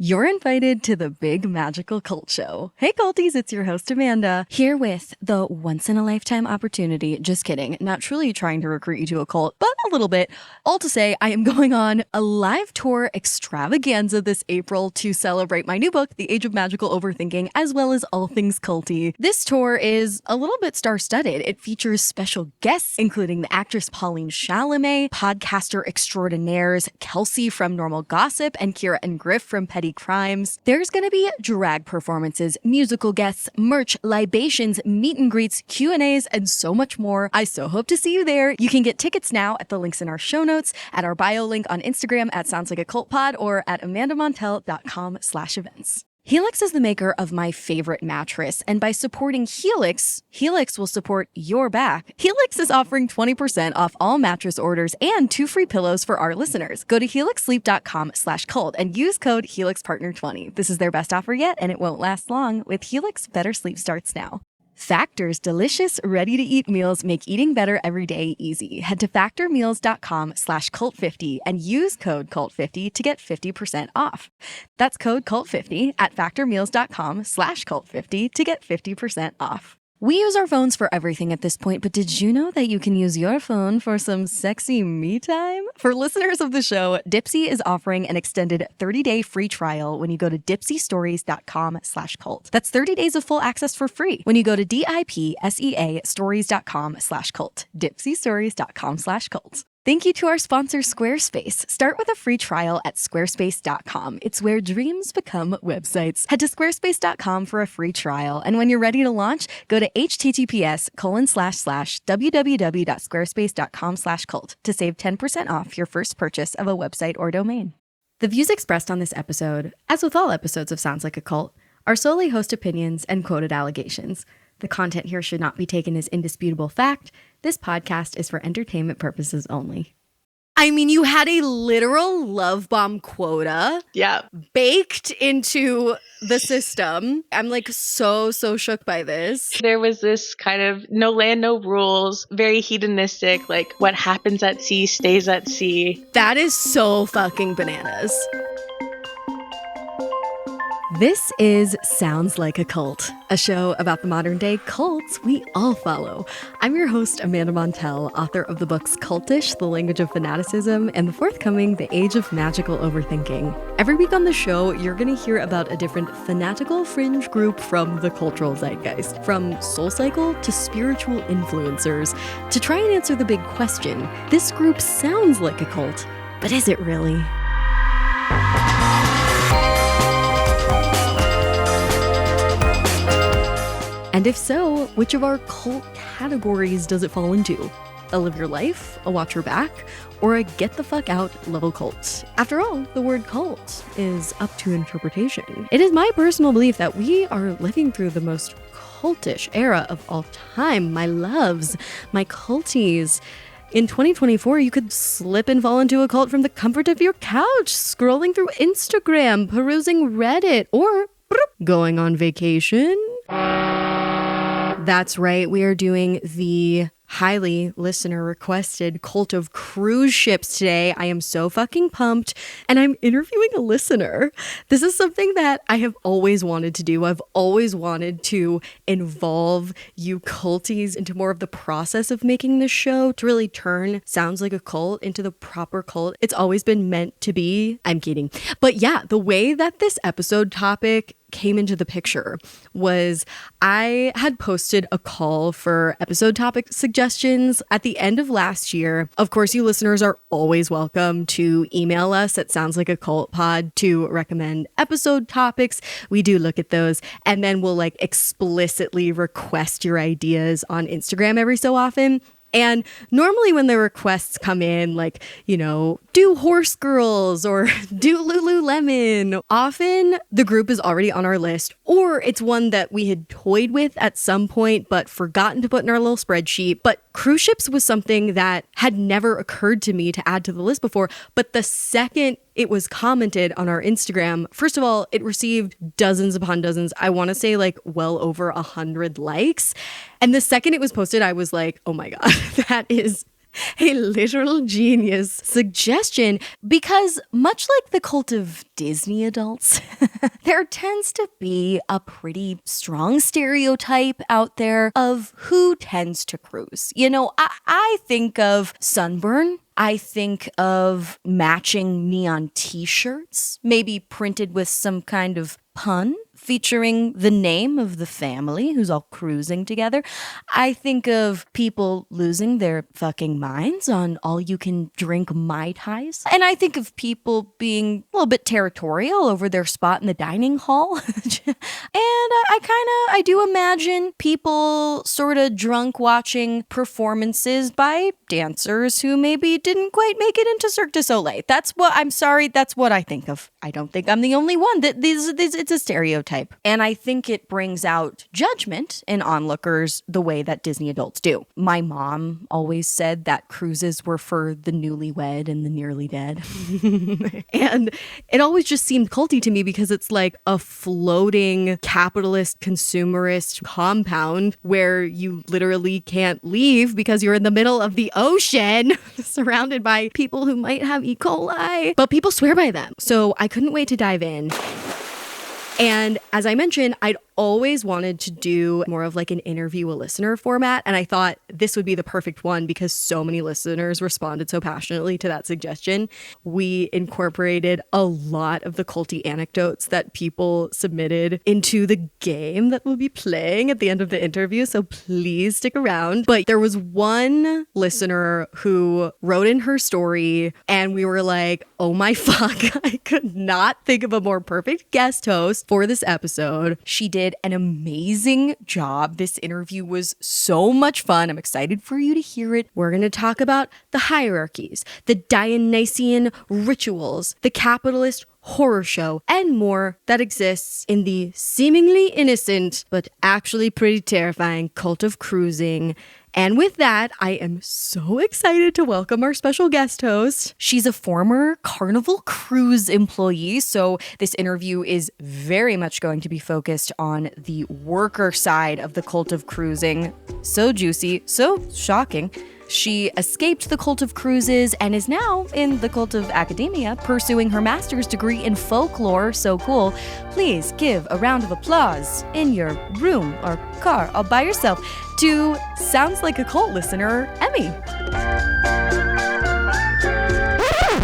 You're invited to the Big Magical Cult Show. Hey culties, it's your host Amanda, here with the once-in-a-lifetime opportunity, just kidding, not truly trying to recruit you to a cult, but a little bit. All to say, I am going on a live tour extravaganza this April to celebrate my new book, The Age of Magical Overthinking, as well as all things culty. This tour is a little bit star-studded. It features special guests, including the actress Pauline Chalamet, podcaster extraordinaires Kelsey from Normal Gossip, and Kira and Griff from Petty Crimes. There's gonna be drag performances, musical guests, merch, libations, meet and greets, Q&As, and so much more. I so hope to see you there. You can get tickets now at the links in our show notes, at our bio link on Instagram at SoundsLikeACultPod, or at amandamontel.com/events. Helix is the maker of my favorite mattress, and by supporting Helix, Helix will support your back. Helix is offering 20% off all mattress orders and 2 free pillows for our listeners. Go to helixsleep.com/cult and use code HelixPartner20. This is their best offer yet, and it won't last long. With Helix, better sleep starts now. Factor's delicious, ready-to-eat meals make eating better every day easy. Head to factormeals.com/cult50 and use code cult50 to get 50% off. That's code cult50 at factormeals.com/cult50 to get 50% off. We use our phones for everything at this point, but did you know that you can use your phone for some sexy me time? For listeners of the show, Dipsea is offering an extended 30-day free trial when you go to dipseastories.com/cult. That's 30 days of full access for free when you go to DIPSEA stories.com/cult. dipseastories.com/cult. Thank you to our sponsor, Squarespace. Start with a free trial at squarespace.com. It's where dreams become websites. Head to squarespace.com for a free trial. And when you're ready to launch, go to https://www.squarespace.com/cult to save 10% off your first purchase of a website or domain. The views expressed on this episode, as with all episodes of Sounds Like a Cult, are solely host opinions and quoted allegations. The content here should not be taken as indisputable fact. This podcast is for entertainment purposes only. I mean, you had a literal love bomb quota baked into the system. I'm like so shook by this. There was this kind of no land, no rules, very hedonistic, like what happens at sea stays at sea. That is so fucking bananas. This is Sounds Like a Cult, a show about the modern day cults we all follow. I'm your host, Amanda Montel, author of the books Cultish, The Language of Fanaticism, and the forthcoming The Age of Magical Overthinking. Every week on the show, you're going to hear about a different fanatical fringe group from the cultural zeitgeist, from SoulCycle to spiritual influencers. To try and answer the big question, this group sounds like a cult, but is it really? And if so, which of our cult categories does it fall into? A live your life, a watch your back, or a get the fuck out level cult? After all, the word cult is up to interpretation. It is my personal belief that we are living through the most cultish era of all time. My loves, my culties. In 2024, you could slip and fall into a cult from the comfort of your couch, scrolling through Instagram, perusing Reddit, or going on vacation. That's right, we are doing the highly listener requested cult of cruise ships today. I am so fucking pumped, and I'm interviewing a listener. This is something that I have always wanted to do. I've always wanted to involve you culties into more of the process of making this show, to really turn Sounds Like a Cult into the proper cult it's always been meant to be. I'm kidding. But yeah, the way that this episode topic came into the picture was I had posted a call for episode topic suggestions at the end of last year. Of course, you listeners are always welcome to email us at soundslikeacultpod to recommend episode topics. We do look at those, and then we'll like explicitly request your ideas on Instagram every so often. And normally when the requests come in, like, you know, do Horse Girls or do Lululemon, often the group is already on our list, or it's one that we had toyed with at some point but forgotten to put in our little spreadsheet. But cruise ships was something that had never occurred to me to add to the list before. But the second it was commented on our Instagram, first of all, it received dozens upon dozens. I want to say like well over 100 likes. And the second it was posted, I was like, oh my God, that is A literal genius suggestion, because much like the cult of Disney adults, there tends to be a pretty strong stereotype out there of who tends to cruise. You know, I think of sunburn. I think of matching neon t-shirts, maybe printed with some kind of pun featuring the name of the family who's all cruising together. I think of people losing their fucking minds on all-you-can-drink Mai Tais. And I think of people being a little bit territorial over their spot in the dining hall. And I do imagine people sort of drunk watching performances by dancers who maybe didn't quite make it into Cirque du Soleil. That's what I think of. I don't think I'm the only one. It's a stereotype. And I think it brings out judgment in onlookers the way that Disney adults do. My mom always said that cruises were for the newlywed and the nearly dead. And it always just seemed culty to me because it's like a floating capitalist consumerist compound where you literally can't leave because you're in the middle of the ocean surrounded by people who might have E. coli. But people swear by them. So I couldn't wait to dive in. And as I mentioned, I'd always wanted to do more of like an interview a listener format. And I thought this would be the perfect one because so many listeners responded so passionately to that suggestion. We incorporated a lot of the culty anecdotes that people submitted into the game that we'll be playing at the end of the interview. So please stick around. But there was one listener who wrote in her story and we were like, oh my fuck, I could not think of a more perfect guest host for this episode. She did an amazing job. This interview was so much fun. I'm excited for you to hear it. We're going to talk about the hierarchies, the Dionysian rituals, the capitalist horror show, and more that exists in the seemingly innocent but actually pretty terrifying cult of cruising. And with that, I am so excited to welcome our special guest host. She's a former Carnival cruise employee, so this interview is very much going to be focused on the worker side of the cult of cruising. So juicy, so shocking. She escaped the cult of cruises and is now in the cult of academia, pursuing her master's degree in folklore. So cool. Please give a round of applause in your room or car all by yourself to Sounds Like a Cult listener, Emmy.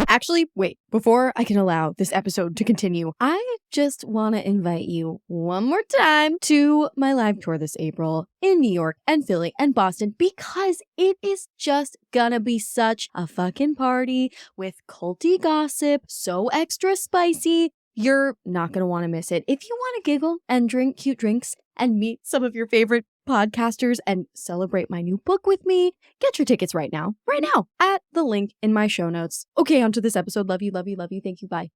Actually, wait, before I can allow this episode to continue, I just want to invite you one more time to my live tour this April in New York and Philly and Boston because it is just gonna be such a fucking party with culty gossip, so extra spicy. You're not gonna want to miss it. If you want to giggle and drink cute drinks and meet some of your favorite podcasters and celebrate my new book with me, get your tickets right now at the link in my show notes. Okay, on to this episode. Love you, love you, love you. Thank you. Bye.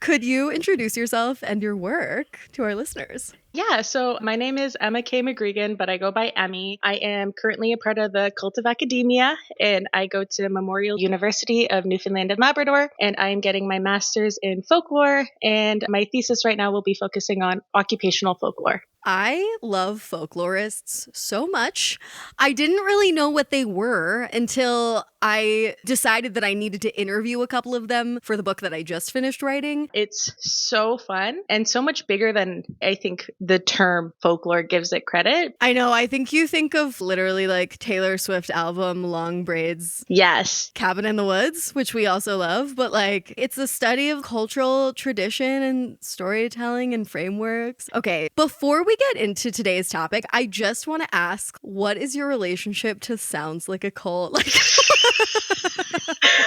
Could you introduce yourself and your work to our listeners? Yeah, so my name is Emma K. McGreeghan, but I go by Emmy. I am currently a part of the Cult of Academia, and I go to Memorial University of Newfoundland and Labrador, and I am getting my master's in folklore, and my thesis right now will be focusing on occupational folklore. I love folklorists so much. I didn't really know what they were until I decided that I needed to interview a couple of them for the book that I just finished writing. It's so fun and so much bigger than I think the term folklore gives it credit. I know. I think you think of literally like Taylor Swift album, Long Braids. Yes. Cabin in the Woods, which we also love. But like it's the study of cultural tradition and storytelling and frameworks. Okay, before we get into today's topic, I just want to ask, what is your relationship to Sounds Like a Cult? Like,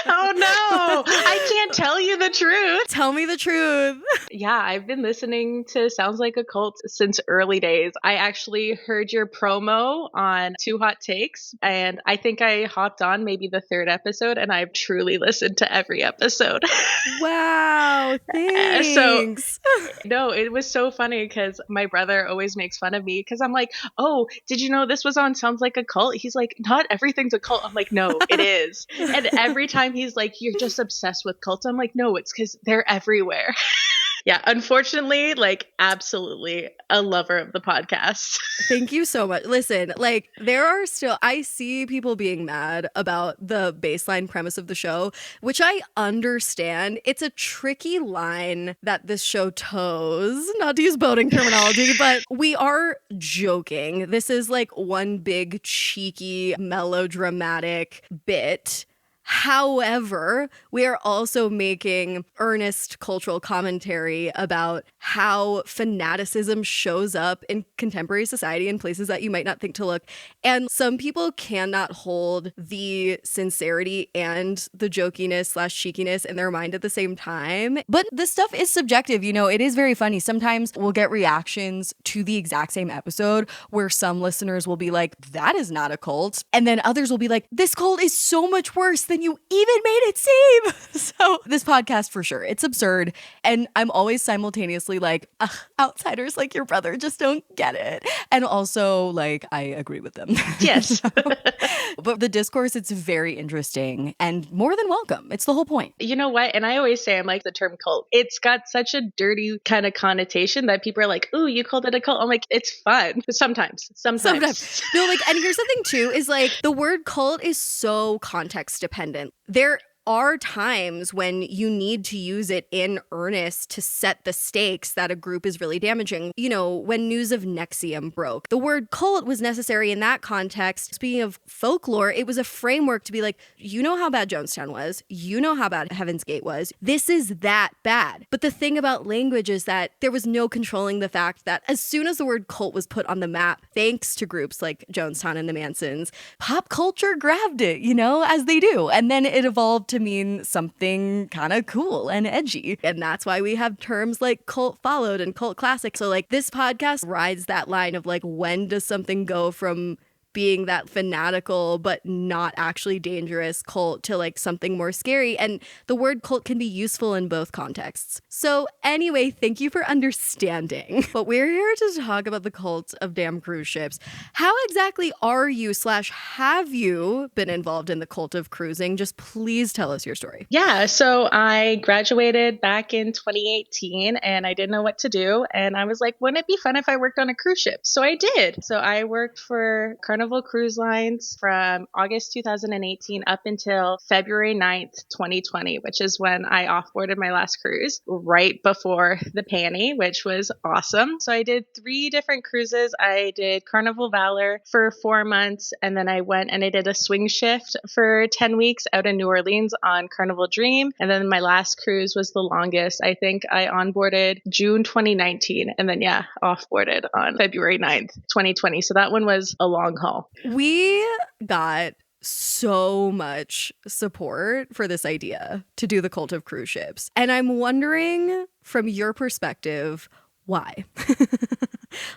oh no, I can't tell you the truth. Tell me the truth. Yeah, I've been listening to Sounds Like a Cult since early days. I actually heard your promo on Two Hot Takes, and I think I hopped on maybe the third episode, and I've truly listened to every episode. Wow, thanks. No, it was so funny because my brother always makes fun of me because I'm like, oh, did you know this was on Sounds Like a Cult? He's like, not everything's a cult. I'm like, no, it is. And every time he's like, you're just obsessed with cults. I'm like, no, it's because they're everywhere. Yeah, unfortunately, like absolutely a lover of the podcast. Thank you so much. Listen, like there are still, I see people being mad about the baseline premise of the show, which I understand. It's a tricky line that this show toes, not to use boating terminology, but we are joking. This is like one big cheeky melodramatic bit. However, we are also making earnest cultural commentary about how fanaticism shows up in contemporary society in places that you might not think to look. And some people cannot hold the sincerity and the jokiness / cheekiness in their mind at the same time. But this stuff is subjective, you know, it is very funny. Sometimes we'll get reactions to the exact same episode where some listeners will be like, that is not a cult. And then others will be like, this cult is so much worse than you even made it seem. So this podcast, for sure, it's absurd. And I'm always simultaneously like, outsiders like your brother just don't get it. And also like, I agree with them. Yes. But the discourse, it's very interesting and more than welcome. It's the whole point. You know what? And I always say, I'm like, the term cult, it's got such a dirty kind of connotation that people are like, ooh, you called it a cult. I'm like, it's fun. Sometimes. No, like, and here's the thing too, is like the word cult is so context dependent. There are times when you need to use it in earnest to set the stakes that a group is really damaging. You know, when news of Nexium broke, the word cult was necessary in that context. Speaking of folklore, it was a framework to be like, you know how bad Jonestown was. You know how bad Heaven's Gate was. This is that bad. But the thing about language is that there was no controlling the fact that as soon as the word cult was put on the map, thanks to groups like Jonestown and the Mansons, pop culture grabbed it, you know, as they do. And then it evolved to mean something kind of cool and edgy. And that's why we have terms like cult followed and cult classic. So like this podcast rides that line of like, when does something go from being that fanatical but not actually dangerous cult to like something more scary? And the word cult can be useful in both contexts. So anyway, thank you for understanding. But we're here to talk about the cult of damn cruise ships. How exactly are you / have you been involved in the cult of cruising? Just please tell us your story. Yeah, so I graduated back in 2018 and I didn't know what to do. And I was like, wouldn't it be fun if I worked on a cruise ship? So I did. So I worked for Carnival Cruise Lines from August 2018 up until February 9th, 2020, which is when I offboarded my last cruise right before the panty, which was awesome. So I did 3 different cruises. I did Carnival Valor for 4 months, and then I went and I did a swing shift for 10 weeks out in New Orleans on Carnival Dream. And then my last cruise was the longest. I think I onboarded June 2019 and then, offboarded on February 9th, 2020. So that one was a long haul. We got so much support for this idea to do the cult of cruise ships. And I'm wondering, from your perspective, why?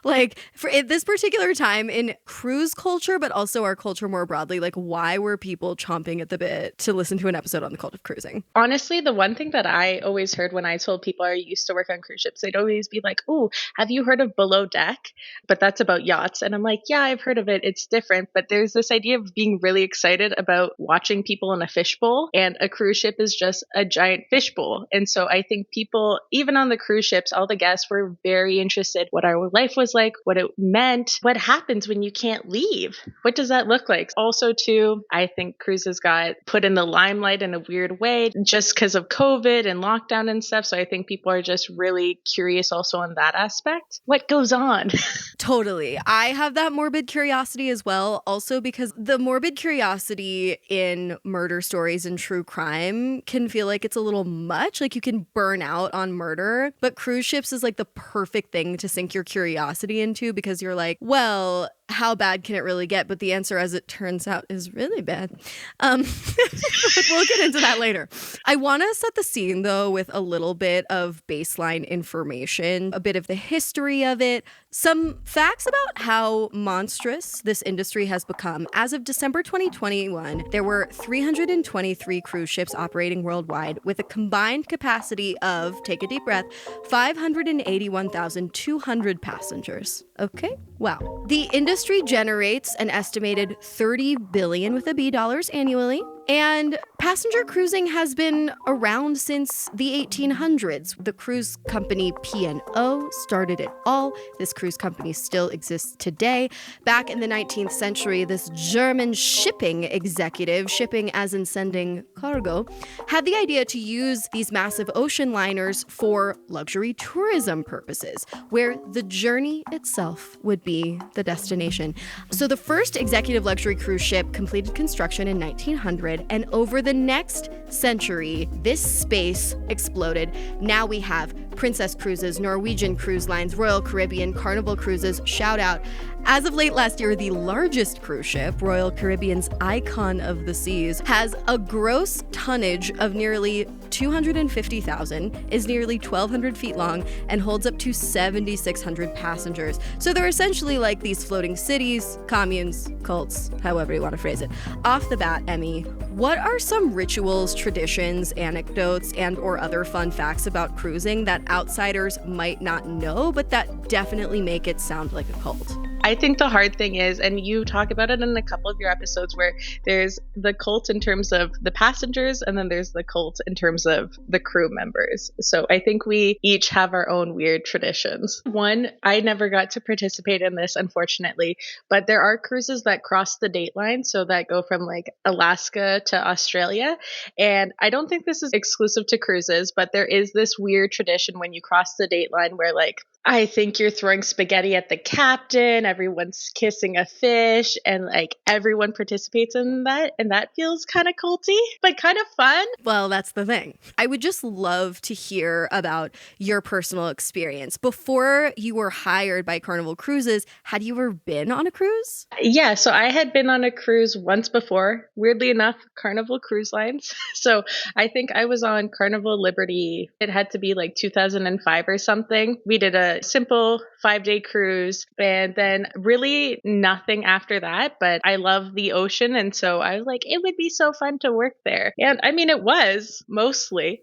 Like, for at this particular time in cruise culture, but also our culture more broadly, like, why were people chomping at the bit to listen to an episode on the cult of cruising? Honestly, the one thing that I always heard when I told people I used to work on cruise ships, they'd always be like, oh, have you heard of Below Deck? But that's about yachts. And I'm like, yeah, I've heard of it. It's different. But there's this idea of being really excited about watching people in a fishbowl. And a cruise ship is just a giant fishbowl. And so I think people, even on the cruise ships, all the guests were very interested what our life was like, what it meant, what happens when you can't leave. What does that look like? Also, too, I think cruises got put in the limelight in a weird way just because of COVID and lockdown and stuff. So I think people are just really curious also on that aspect. What goes on? Totally. I have that morbid curiosity as well. Also because the morbid curiosity in murder stories and true crime can feel like it's a little much. Like you can burn out on murder. But cruise ships is like the perfect thing to sink your curiosity into because you're like, well, how bad can it really get? But the answer, as it turns out, is really bad. We'll get into that later. I want to set the scene, though, with a little bit of baseline information, a bit of the history of it, some facts about how monstrous this industry has become. As of December 2021, there were 323 cruise ships operating worldwide with a combined capacity of, take a deep breath, 581,200 passengers. Okay? Wow. The industry generates an estimated $30 billion with a B dollars annually. And passenger cruising has been around since the 1800s. The cruise company P&O started it all. This cruise company still exists today. Back in the 19th century, this German shipping executive, shipping as in sending cargo, had the idea to use these massive ocean liners for luxury tourism purposes, where the journey itself would be the destination. So the first executive luxury cruise ship completed construction in 1900. And over the next century, this space exploded. Now we have Princess Cruises, Norwegian Cruise Lines, Royal Caribbean, Carnival Cruises, shout out. As of late last year, the largest cruise ship, Royal Caribbean's Icon of the Seas, has a gross tonnage of nearly 250,000, is nearly 1,200 feet long, and holds up to 7,600 passengers. So they're essentially like these floating cities, communes, cults, however you want to phrase it. Off the bat, Emmy, what are some rituals, traditions, anecdotes, and or other fun facts about cruising that outsiders might not know, but that definitely make it sound like a cult? I think the hard thing is, and you talk about it in a couple of your episodes, where there's the cult in terms of the passengers, and then there's the cult in terms of the crew members. So I think we each have our own weird traditions. One, I never got to participate in this, unfortunately, but there are cruises that cross the date line, so that go from like Alaska to Australia. And I don't think this is exclusive to cruises, but there is this weird tradition when you cross the date line where, like, I think you're throwing spaghetti at the captain, everyone's kissing a fish, and like everyone participates in that. And that feels kind of culty, but kind of fun. Well, that's the thing. I would just love to hear about your personal experience. Before you were hired by Carnival Cruises, had you ever been on a cruise? Yeah, so I had been on a cruise once before, weirdly enough, Carnival Cruise Lines. So I think I was on Carnival Liberty. It had to be like 2005 or something. We did a simple 5-day cruise and then really nothing after that. But I love the ocean. And so I was like, it would be so fun to work there. And I mean, it was mostly.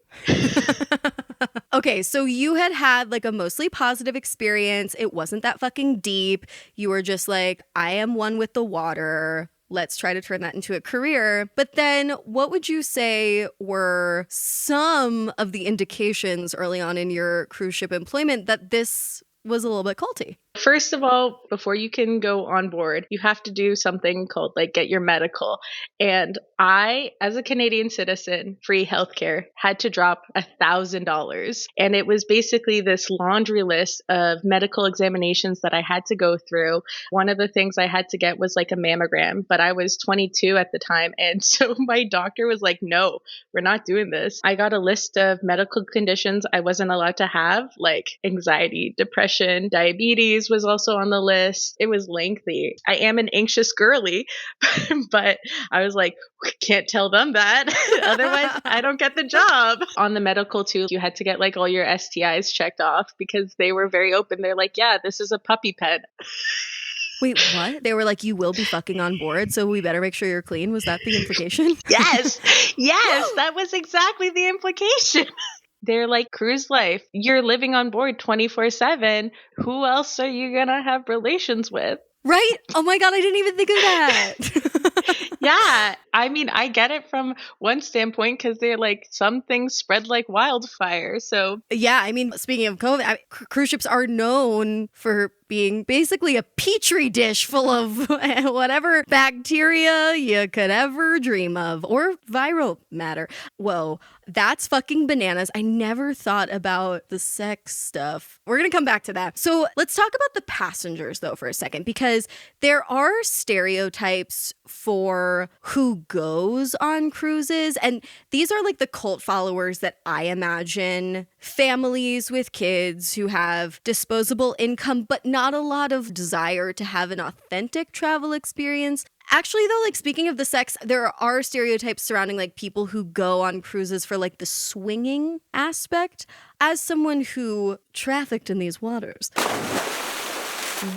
Okay, so you had like a mostly positive experience. It wasn't that fucking deep. You were just like, I am one with the water. Let's try to turn that into a career. But then what would you say were some of the indications early on in your cruise ship employment that this was a little bit culty? First of all, before you can go on board, you have to do something called like get your medical. And I, as a Canadian citizen, free healthcare, had to drop $1,000. And it was basically this laundry list of medical examinations that I had to go through. One of the things I had to get was like a mammogram, but I was 22 at the time. And so my doctor was like, no, we're not doing this. I got a list of medical conditions I wasn't allowed to have, like anxiety, depression, diabetes was also on the list. It was lengthy. I am an anxious girly, but I was like, can't tell them that. Otherwise, I don't get the job. On the medical too, you had to get like all your STIs checked off because they were very open. They're like, yeah, this is a puppy pet. Wait, what? They were like, you will be fucking on board, so we better make sure you're clean. Was that the implication? Yes, that was exactly the implication. They're like, cruise life, you're living on board 24/7. Who else are you going to have relations with? Right? Oh my God, I didn't even think of that. Yeah. I mean, I get it from one standpoint because they're like, some things spread like wildfire. So, yeah, I mean, speaking of COVID, cruise ships are known for being basically a petri dish full of whatever bacteria you could ever dream of, or viral matter. Whoa, that's fucking bananas. I never thought about the sex stuff. We're going to come back to that. So let's talk about the passengers, though, for a second, because there are stereotypes for who goes on cruises. And these are like the cult followers that I imagine: families with kids who have disposable income, but not a lot of desire to have an authentic travel experience. Actually, though, like, speaking of the sex, there are stereotypes surrounding like people who go on cruises for like the swinging aspect. As someone who trafficked in these waters,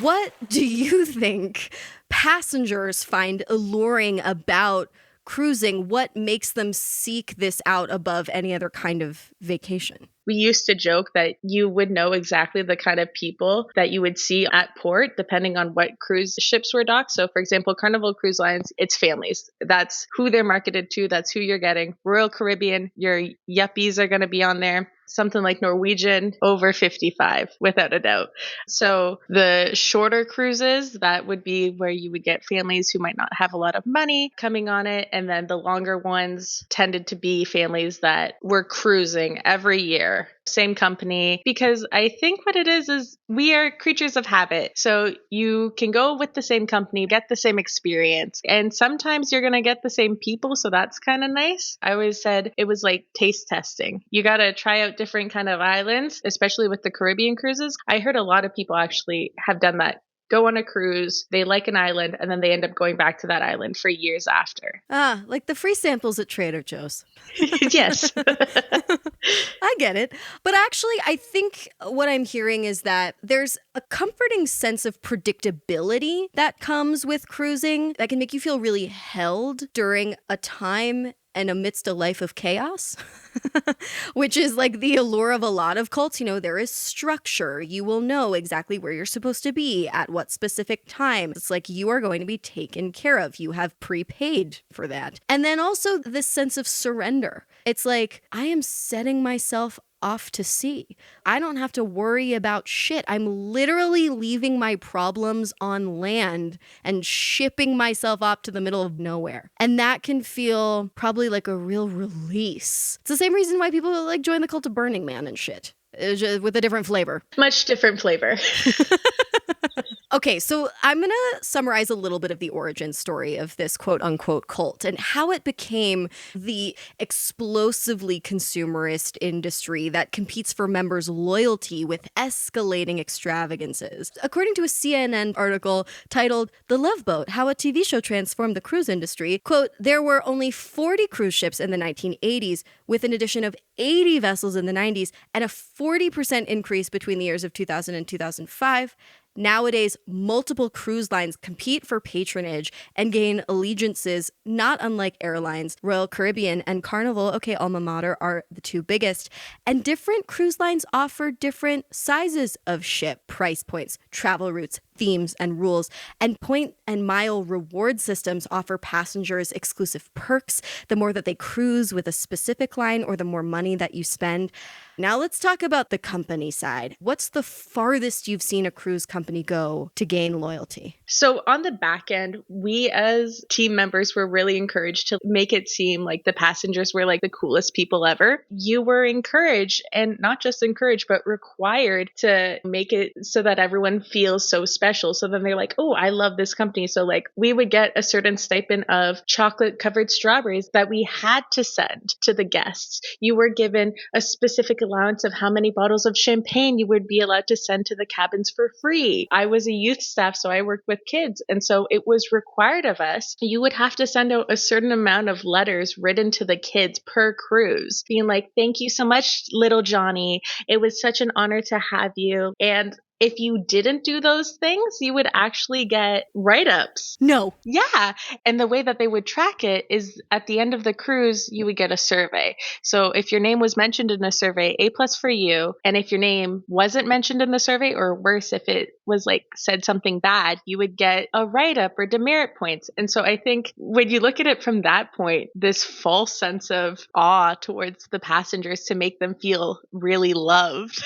what do you think passengers find alluring about cruising? What makes them seek this out above any other kind of vacation? We used to joke that you would know exactly the kind of people that you would see at port depending on what cruise ships were docked. So for example, Carnival Cruise Lines, it's families. That's who they're marketed to. That's who you're getting. Royal Caribbean, your yuppies are going to be on there. Something like Norwegian, over 55, without a doubt. So the shorter cruises, that would be where you would get families who might not have a lot of money coming on it. And then the longer ones tended to be families that were cruising every year. Same company, because I think what it is we are creatures of habit. So you can go with the same company, get the same experience, and sometimes you're going to get the same people. So that's kind of nice. I always said it was like taste testing. You got to try out different kind of islands, especially with the Caribbean cruises. I heard a lot of people actually have done that. Go on a cruise, they like an island, and then they end up going back to that island for years after. Ah, like the free samples at Trader Joe's. Yes. I get it. But actually, I think what I'm hearing is that there's a comforting sense of predictability that comes with cruising that can make you feel really held during a time and amidst a life of chaos, which is like the allure of a lot of cults. You know, there is structure. You will know exactly where you're supposed to be at what specific time. It's like you are going to be taken care of. You have prepaid for that. And then also this sense of surrender. It's like, I am setting myself off to sea. I don't have to worry about shit. I'm literally leaving my problems on land and shipping myself up to the middle of nowhere. And that can feel probably like a real release. It's the same reason why people like join the cult of Burning Man and shit. Just with a different flavor. Much different flavor. Okay, so I'm going to summarize a little bit of the origin story of this quote unquote cult and how it became the explosively consumerist industry that competes for members' loyalty with escalating extravagances. According to a CNN article titled "The Love Boat: How a TV Show Transformed the Cruise Industry," quote, there were only 40 cruise ships in the 1980s, with an addition of 80 vessels in the 90s, and a 40% increase between the years of 2000 and 2005. Nowadays, multiple cruise lines compete for patronage and gain allegiances, not unlike airlines. Royal Caribbean and Carnival, okay, alma mater, are the two biggest. And different cruise lines offer different sizes of ship, price points, travel routes, themes, and rules. And point and mile reward systems offer passengers exclusive perks the more that they cruise with a specific line or the more money that you spend. Now let's talk about the company side. What's the farthest you've seen a cruise company go to gain loyalty? So on the back end, we as team members were really encouraged to make it seem like the passengers were like the coolest people ever. You were encouraged, and not just encouraged, but required to make it so that everyone feels so special. So then they're like, oh, I love this company. So like we would get a certain stipend of chocolate covered strawberries that we had to send to the guests. You were given a specific allowance of how many bottles of champagne you would be allowed to send to the cabins for free. I was a youth staff, so I worked with kids. And so it was required of us. You would have to send out a certain amount of letters written to the kids per cruise, being like, thank you so much, little Johnny. It was such an honor to have you. And if you didn't do those things, you would actually get write-ups. No. Yeah. And the way that they would track it is at the end of the cruise, you would get a survey. So if your name was mentioned in the survey, A+ for you. And if your name wasn't mentioned in the survey, or worse, if it was like said something bad, you would get a write-up or demerit points. And so I think when you look at it from that point, this false sense of awe towards the passengers to make them feel really loved.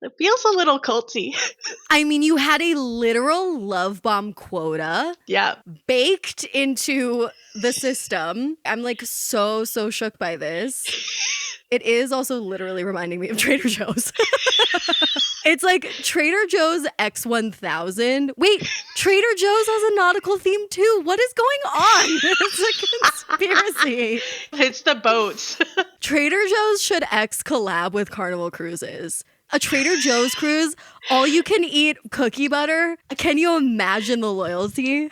It feels a little culty. I mean, you had a literal love bomb quota baked into the system. I'm like so shook by this. It is also literally reminding me of Trader Joe's. It's like Trader Joe's X1000. Wait, Trader Joe's has a nautical theme too. What is going on? It's a conspiracy. It's the boats. Trader Joe's should X collab with Carnival Cruises. A Trader Joe's cruise, all you can eat cookie butter. Can you imagine the loyalty?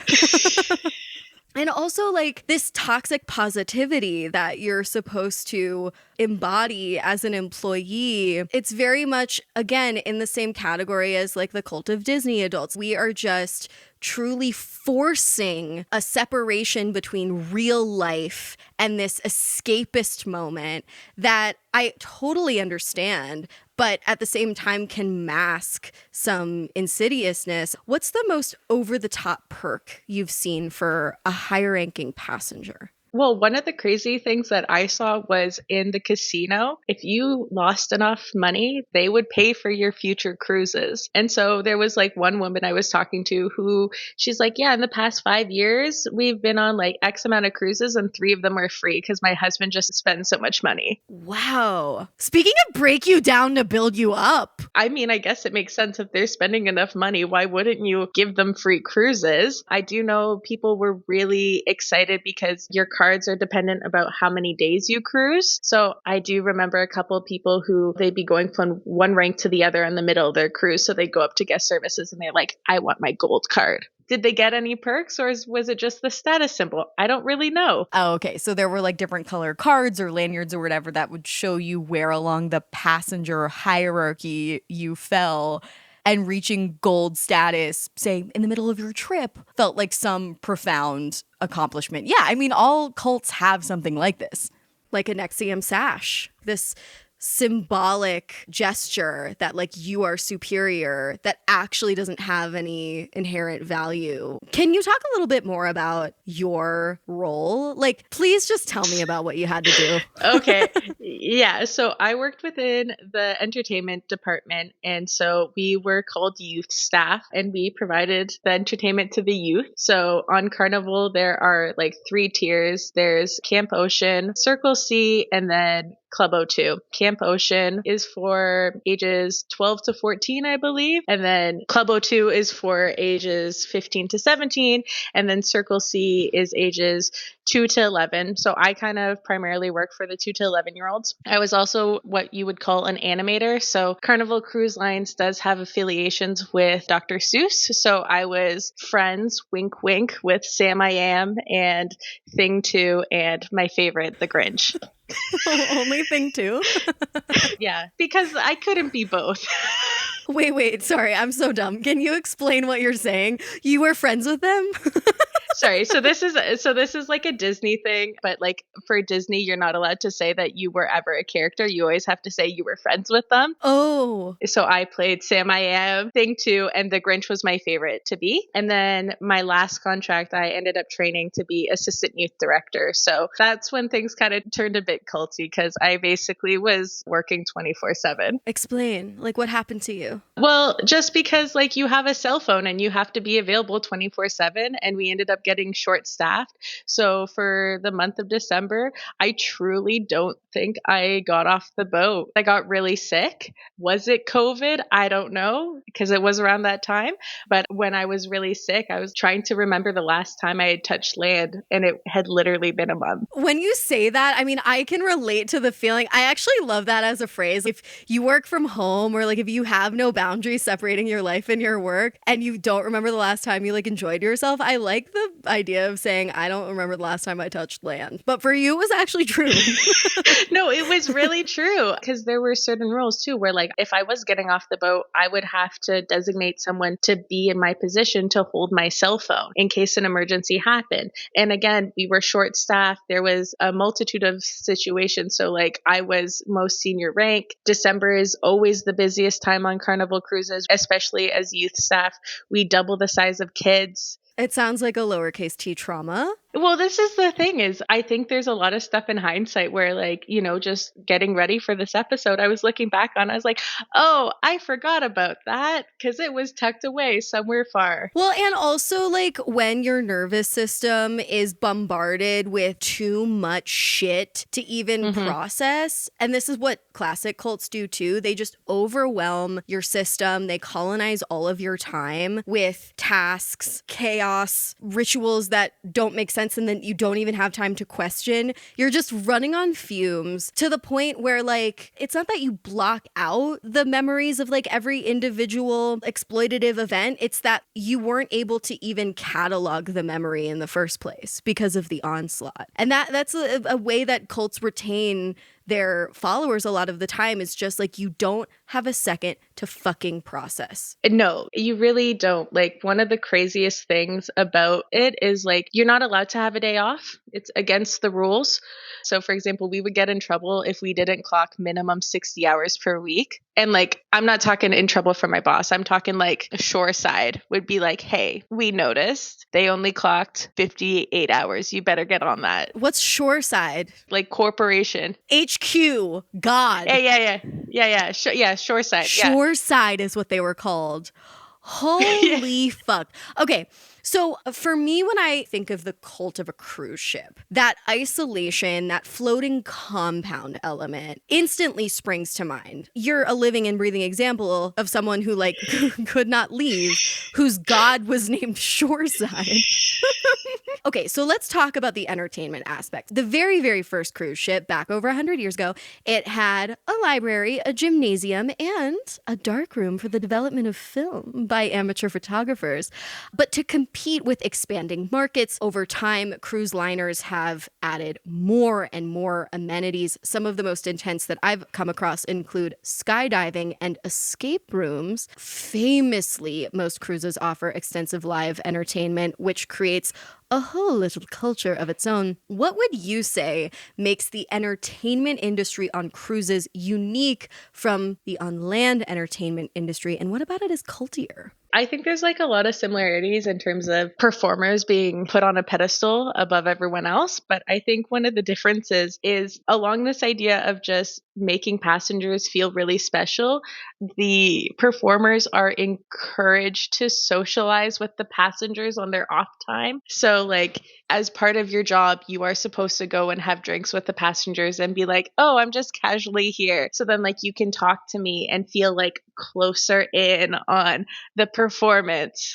And also like this toxic positivity that you're supposed to embody as an employee, it's very much, again, in the same category as like the cult of Disney adults. We are just truly forcing a separation between real life and this escapist moment that I totally understand, but at the same time can mask some insidiousness. What's the most over-the-top perk you've seen for a high-ranking passenger? Well, one of the crazy things that I saw was in the casino, if you lost enough money, they would pay for your future cruises. And so there was like one woman I was talking to who she's like, yeah, in the past 5 years, we've been on like X amount of cruises and 3 of them were free because my husband just spends so much money. Wow. Speaking of break you down to build you up. I mean, I guess it makes sense if they're spending enough money. Why wouldn't you give them free cruises? I do know people were really excited because your cards are dependent about how many days you cruise. So I do remember a couple of people who they'd be going from one rank to the other in the middle of their cruise. So they go up to guest services and they're like, I want my gold card. Did they get any perks or was it just the status symbol? I don't really know. Oh, okay. So there were like different color cards or lanyards or whatever that would show you where along the passenger hierarchy you fell. And reaching gold status, say, in the middle of your trip, felt like some profound accomplishment. Yeah, I mean, all cults have something like this. Like a Nexium sash. This symbolic gesture that like you are superior that actually doesn't have any inherent value. Can you talk a little bit more about your role? Like, please just tell me about what you had to do. Okay. Yeah. So I worked within the entertainment department. And so we were called youth staff and we provided the entertainment to the youth. So on Carnival, there are like 3 tiers. There's Camp Ocean, Circle C, and then Club O2. Camp Ocean is for ages 12 to 14, I believe. And then Club O2 is for ages 15 to 17. And then Circle C is ages 2 to 11. So I kind of primarily work for the 2 to 11-year-olds. I was also what you would call an animator. So Carnival Cruise Lines does have affiliations with Dr. Seuss. So I was friends, wink, wink, with Sam I Am and Thing 2 and my favorite, the Grinch. Only Thing 2? Yeah, because I couldn't be both. Wait, sorry, I'm so dumb. Can you explain what you're saying? You were friends with them? Sorry. So this is like a Disney thing, but like for Disney, you're not allowed to say that you were ever a character. You always have to say you were friends with them. Oh. So I played Sam I Am, Thing 2, and the Grinch was my favorite to be. And then my last contract, I ended up training to be assistant youth director. So that's when things kind of turned a bit culty because I basically was working 24/7. Explain. Like, what happened to you? Well, just because like you have a cell phone and you have to be available 24/7, and we ended up getting short staffed. So for the month of December, I truly don't think I got off the boat. I got really sick. Was it COVID? I don't know because it was around that time. But when I was really sick, I was trying to remember the last time I had touched land and it had literally been a month. When you say that, I mean, I can relate to the feeling. I actually love that as a phrase. If you work from home or like if you have no boundaries separating your life and your work and you don't remember the last time you like enjoyed yourself, I like the idea of saying, I don't remember the last time I touched land. But for you, it was actually true. No, it was really true because there were certain rules too where like if I was getting off the boat, I would have to designate someone to be in my position to hold my cell phone in case an emergency happened. And again, we were short staffed. There was a multitude of situations. So like I was most senior rank. December is always the busiest time on Carnival cruises, especially as youth staff. We double the size of kids. It sounds like a lowercase t trauma. Well, this is the thing is I think there's a lot of stuff in hindsight where like, you know, just getting ready for this episode, I was looking back on, I was like, oh, I forgot about that because it was tucked away somewhere far. Well, and also like when your nervous system is bombarded with too much shit to even process, and this is what classic cults do too, they just overwhelm your system. They colonize all of your time with tasks, chaos, rituals that don't make sense and then you don't even have time to question. You're just running on fumes to the point where like it's not that you block out the memories of like every individual exploitative event, it's that you weren't able to even catalog the memory in the first place because of the onslaught. And that's a way that cults retain their followers a lot of the time is just like, you don't have a second to fucking process. No, you really don't. Like, one of the craziest things about it is like, you're not allowed to have a day off. It's against the rules. So, for example, we would get in trouble if we didn't clock minimum 60 hours per week. And like, I'm not talking in trouble from my boss. I'm talking like Shoreside would be like, hey, we noticed they only clocked 58 hours. You better get on that. What's Shoreside? Like corporation. HQ. God. Yeah. Shoreside. Shoreside is what they were called. Holy fuck. Okay. So for me, when I think of the cult of a cruise ship, that isolation, that floating compound element instantly springs to mind. You're a living and breathing example of someone who like could not leave, whose god was named Shoreside. Okay, so let's talk about the entertainment aspect. The very, very first cruise ship back over 100 years ago, it had a library, a gymnasium, and a darkroom for the development of film by amateur photographers. But to compete with expanding markets over time, cruise liners have added more and more amenities. Some of the most intense that I've come across include skydiving and escape rooms. Famously, most cruises offer extensive live entertainment, which creates a whole little culture of its own. What would you say makes the entertainment industry on cruises unique from the on-land entertainment industry, and what about it is cultier? I think there's like a lot of similarities in terms of performers being put on a pedestal above everyone else. But I think one of the differences is along this idea of just making passengers feel really special. The performers are encouraged to socialize with the passengers on their off time. So like, as part of your job, you are supposed to go and have drinks with the passengers and be like, oh, I'm just casually here. So then like you can talk to me and feel like closer in on the performance.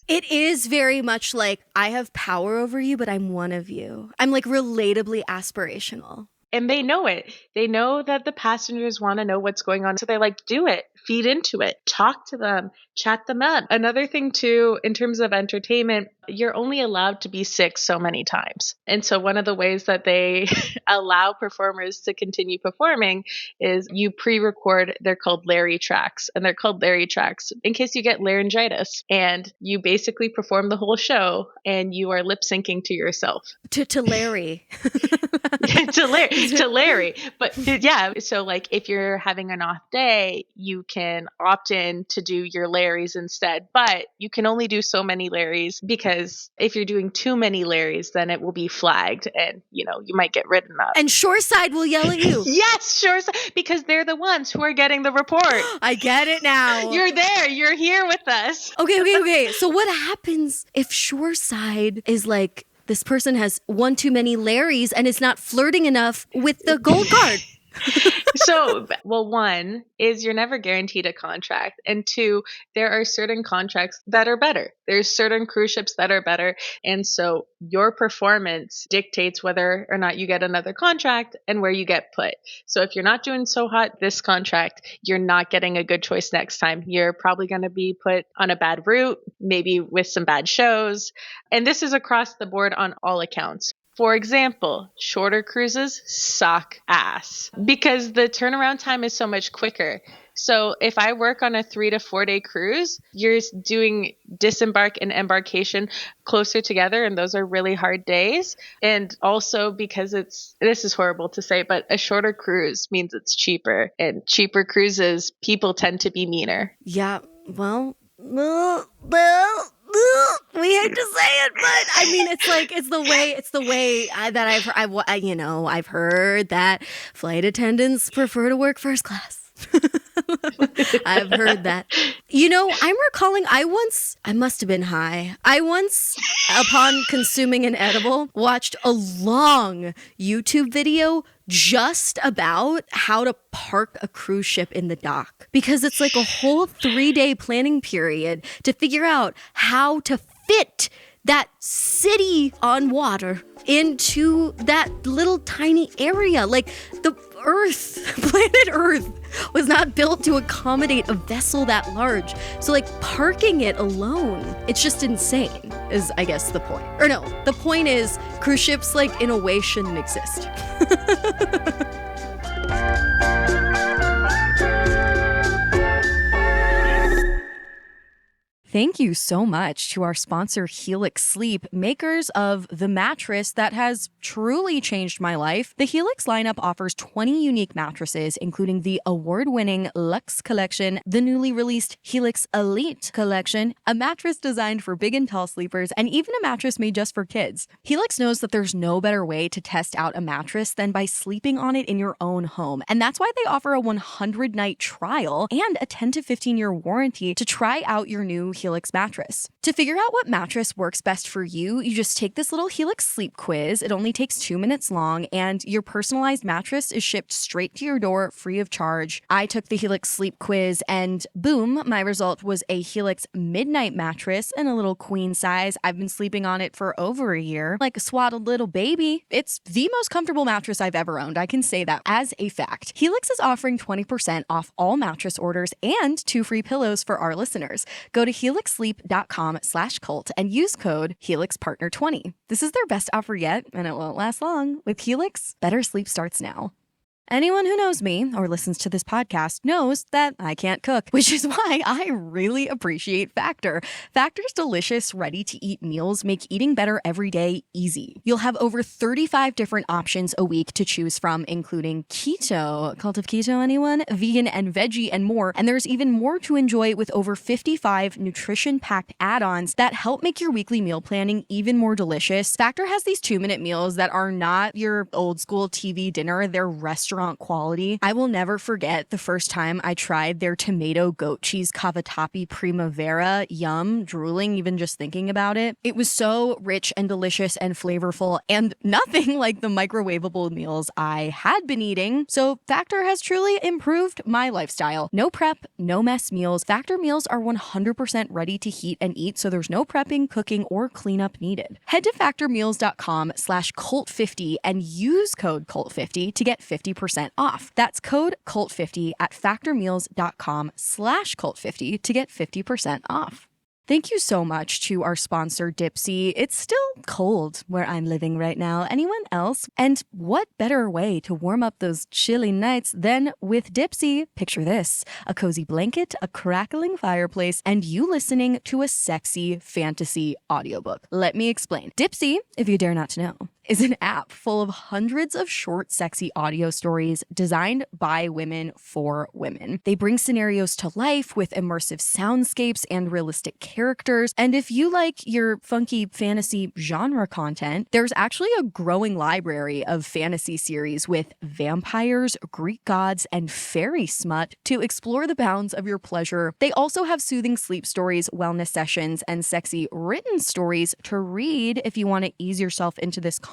It is very much like, I have power over you, but I'm one of you. I'm like relatably aspirational. And they know it. They know that the passengers want to know what's going on. So they like, do it, feed into it, talk to them, chat them up. Another thing too, in terms of entertainment, you're only allowed to be sick so many times. And so one of the ways that they allow performers to continue performing is you pre-record, they're called Larry tracks. And they're called Larry tracks in case you get laryngitis. And you basically perform the whole show and you are lip syncing to yourself. To Larry. to Larry. But yeah, so like if you're having an off day, you can opt in to do your Larrys instead. But you can only do so many Larrys because if you're doing too many Larrys, then it will be flagged and, you know, you might get written up. And Shoreside will yell at you. Yes, Shoreside, because they're the ones who are getting the report. I get it now. You're there. You're here with us. Okay. So what happens if Shoreside is like, this person has one too many Larrys and is not flirting enough with the gold card? So, well, one is you're never guaranteed a contract. And two, there are certain contracts that are better. There's certain cruise ships that are better. And so your performance dictates whether or not you get another contract and where you get put. So if you're not doing so hot this contract, you're not getting a good choice next time. You're probably going to be put on a bad route, maybe with some bad shows. And this is across the board on all accounts. For example, shorter cruises suck ass because the turnaround time is so much quicker. So if I work on a 3 to 4 day cruise, you're doing disembark and embarkation closer together. And those are really hard days. And also because this is horrible to say, but a shorter cruise means it's cheaper, and cheaper cruises, people tend to be meaner. Yeah, well, we hate to say it, but I mean, it's the way that I've heard that flight attendants prefer to work first class. I've heard that. You know, I'm recalling I must have been high. I once, upon consuming an edible, watched a long YouTube video just about how to park a cruise ship in the dock. Because it's like a whole 3-day planning period to figure out how to fit that city on water into that little tiny area. Like the planet Earth was not built to accommodate a vessel that large. So like parking it alone, it's just insane is I guess the point. Or no, the point is cruise ships like in a way shouldn't exist. Thank you so much to our sponsor, Helix Sleep, makers of the mattress that has truly changed my life. The Helix lineup offers 20 unique mattresses, including the award-winning Luxe Collection, the newly released Helix Elite Collection, a mattress designed for big and tall sleepers, and even a mattress made just for kids. Helix knows that there's no better way to test out a mattress than by sleeping on it in your own home. And that's why they offer a 100-night trial and a 10 to 15-year warranty to try out your new Helix mattress. To figure out what mattress works best for you, you just take this little Helix sleep quiz. It only takes 2 minutes long, and your personalized mattress is shipped straight to your door free of charge. I took the Helix sleep quiz, and boom, my result was a Helix midnight mattress in a little queen size. I've been sleeping on it for over a year, like a swaddled little baby. It's the most comfortable mattress I've ever owned. I can say that as a fact. Helix is offering 20% off all mattress orders and 2 free pillows for our listeners. Go to helixsleep.com/cult and use code HelixPartner20. This is their best offer yet, and it won't last long. With Helix, better sleep starts now. Anyone who knows me or listens to this podcast knows that I can't cook, which is why I really appreciate Factor. Factor's delicious, ready-to-eat meals make eating better every day easy. You'll have over 35 different options a week to choose from, including keto, cult of keto anyone? Vegan and veggie and more. And there's even more to enjoy with over 55 nutrition-packed add-ons that help make your weekly meal planning even more delicious. Factor has these 2-minute meals that are not your old-school TV dinner. They're restaurant quality. I will never forget the first time I tried their tomato goat cheese cavatappi primavera. Yum, drooling even just thinking about it. It was so rich and delicious and flavorful and nothing like the microwavable meals I had been eating. So Factor has truly improved my lifestyle. No prep, no mess meals. Factor meals are 100% ready to heat and eat, so there's no prepping, cooking, or cleanup needed. Head to factormeals.com/cult50 and use code cult50 to get 50% off. That's code cult50 at factormeals.com/cult50 to get 50% off. Thank you so much to our sponsor, Dipsea. It's still cold where I'm living right now. Anyone else? And what better way to warm up those chilly nights than with Dipsea? Picture this: a cozy blanket, a crackling fireplace, and you listening to a sexy fantasy audiobook. Let me explain. Dipsea, if you dare not to know, is an app full of hundreds of short, sexy audio stories designed by women for women. They bring scenarios to life with immersive soundscapes and realistic characters. And if you like your funky fantasy genre content, there's actually a growing library of fantasy series with vampires, Greek gods, and fairy smut to explore the bounds of your pleasure. They also have soothing sleep stories, wellness sessions, and sexy written stories to read if you want to ease yourself into this content.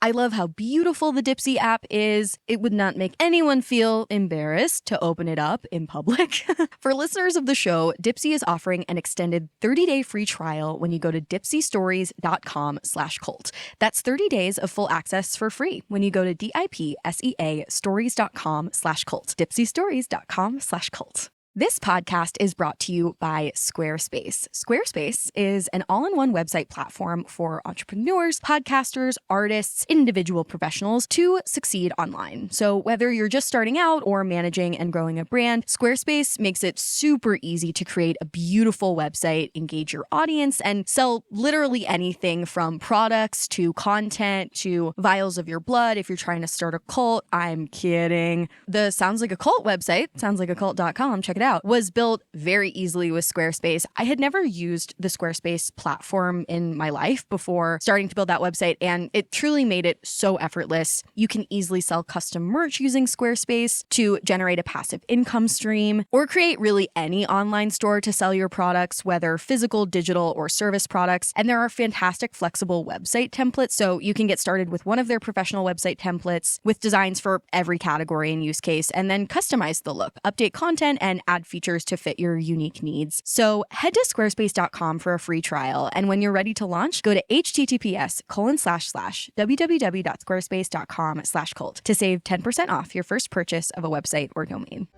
I love how beautiful the Dipsea app is. It would not make anyone feel embarrassed to open it up in public. For listeners of the show, Dipsea is offering an extended 30-day free trial when you go to dipseastories.com/cult. That's 30 days of full access for free when you go to DIPSEA stories.com/cult. dipseastories.com/cult. This podcast is brought to you by Squarespace. Squarespace is an all-in-one website platform for entrepreneurs, podcasters, artists, individual professionals to succeed online. So whether you're just starting out or managing and growing a brand, Squarespace makes it super easy to create a beautiful website, engage your audience, and sell literally anything from products to content to vials of your blood if you're trying to start a cult. I'm kidding. The Sounds Like a Cult website, soundslikeacult.com, check it out, was built very easily with Squarespace. I had never used the Squarespace platform in my life before starting to build that website, and it truly made it so effortless. You can easily sell custom merch using Squarespace to generate a passive income stream, or create really any online store to sell your products, whether physical, digital, or service products. And there are fantastic flexible website templates, so you can get started with one of their professional website templates with designs for every category and use case, and then customize the look, update content, and add features to fit your unique needs. So head to squarespace.com for a free trial. And when you're ready to launch, go to https://www.squarespace.com/cult to save 10% off your first purchase of a website or domain.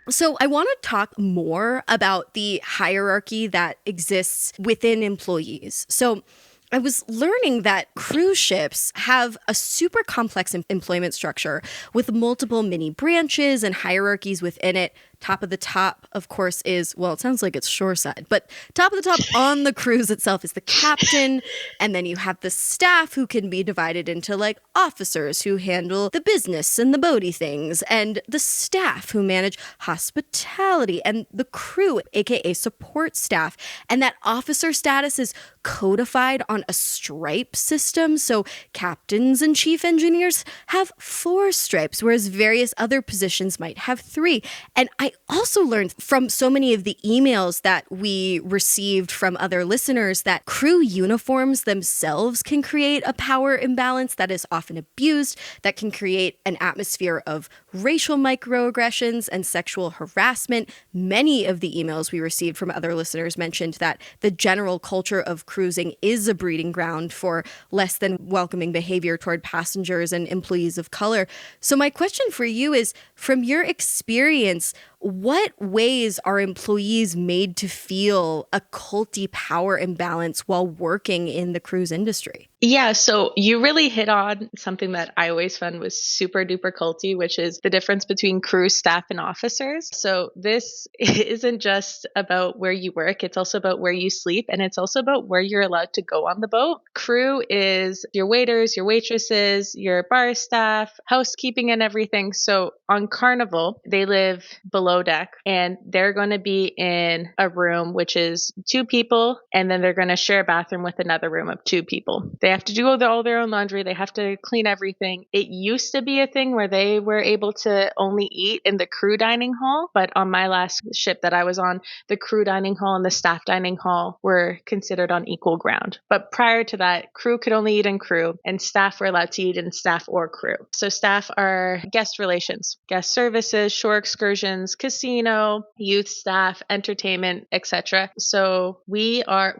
So I want to talk more about the hierarchy that exists within employees. So I was learning that cruise ships have a super complex employment structure with multiple mini branches and hierarchies within it. Top of the top, of course, is, well, it sounds like it's shoreside, but top of the top on the cruise itself is the captain. And then you have the staff who can be divided into like officers who handle the business and the boaty things, and the staff who manage hospitality, and the crew, aka support staff. And that officer status is codified on a stripe system. So captains and chief engineers have 4 stripes, whereas various other positions might have 3. And I also learned from so many of the emails that we received from other listeners that crew uniforms themselves can create a power imbalance that is often abused, that can create an atmosphere of racial microaggressions and sexual harassment. Many of the emails we received from other listeners mentioned that the general culture of cruising is a breeding ground for less than welcoming behavior toward passengers and employees of color. So my question for you is, from your experience, what ways are employees made to feel a culty power imbalance while working in the cruise industry? Yeah, so you really hit on something that I always found was super duper culty, which is the difference between crew, staff, and officers. So this isn't just about where you work, it's also about where you sleep, and it's also about where you're allowed to go on the boat. Crew is your waiters, your waitresses, your bar staff, housekeeping, and everything. So on Carnival, they live below deck, and they're going to be in a room which is 2 people, and then they're going to share a bathroom with another room of 2 people. They have to do all their own laundry. They have to clean everything. It used to be a thing where they were able to only eat in the crew dining hall. But on my last ship that I was on, the crew dining hall and the staff dining hall were considered on equal ground. But prior to that, crew could only eat in crew, and staff were allowed to eat in staff or crew. So staff are guest relations, guest services, shore excursions, casino, youth staff, entertainment, etc. So we are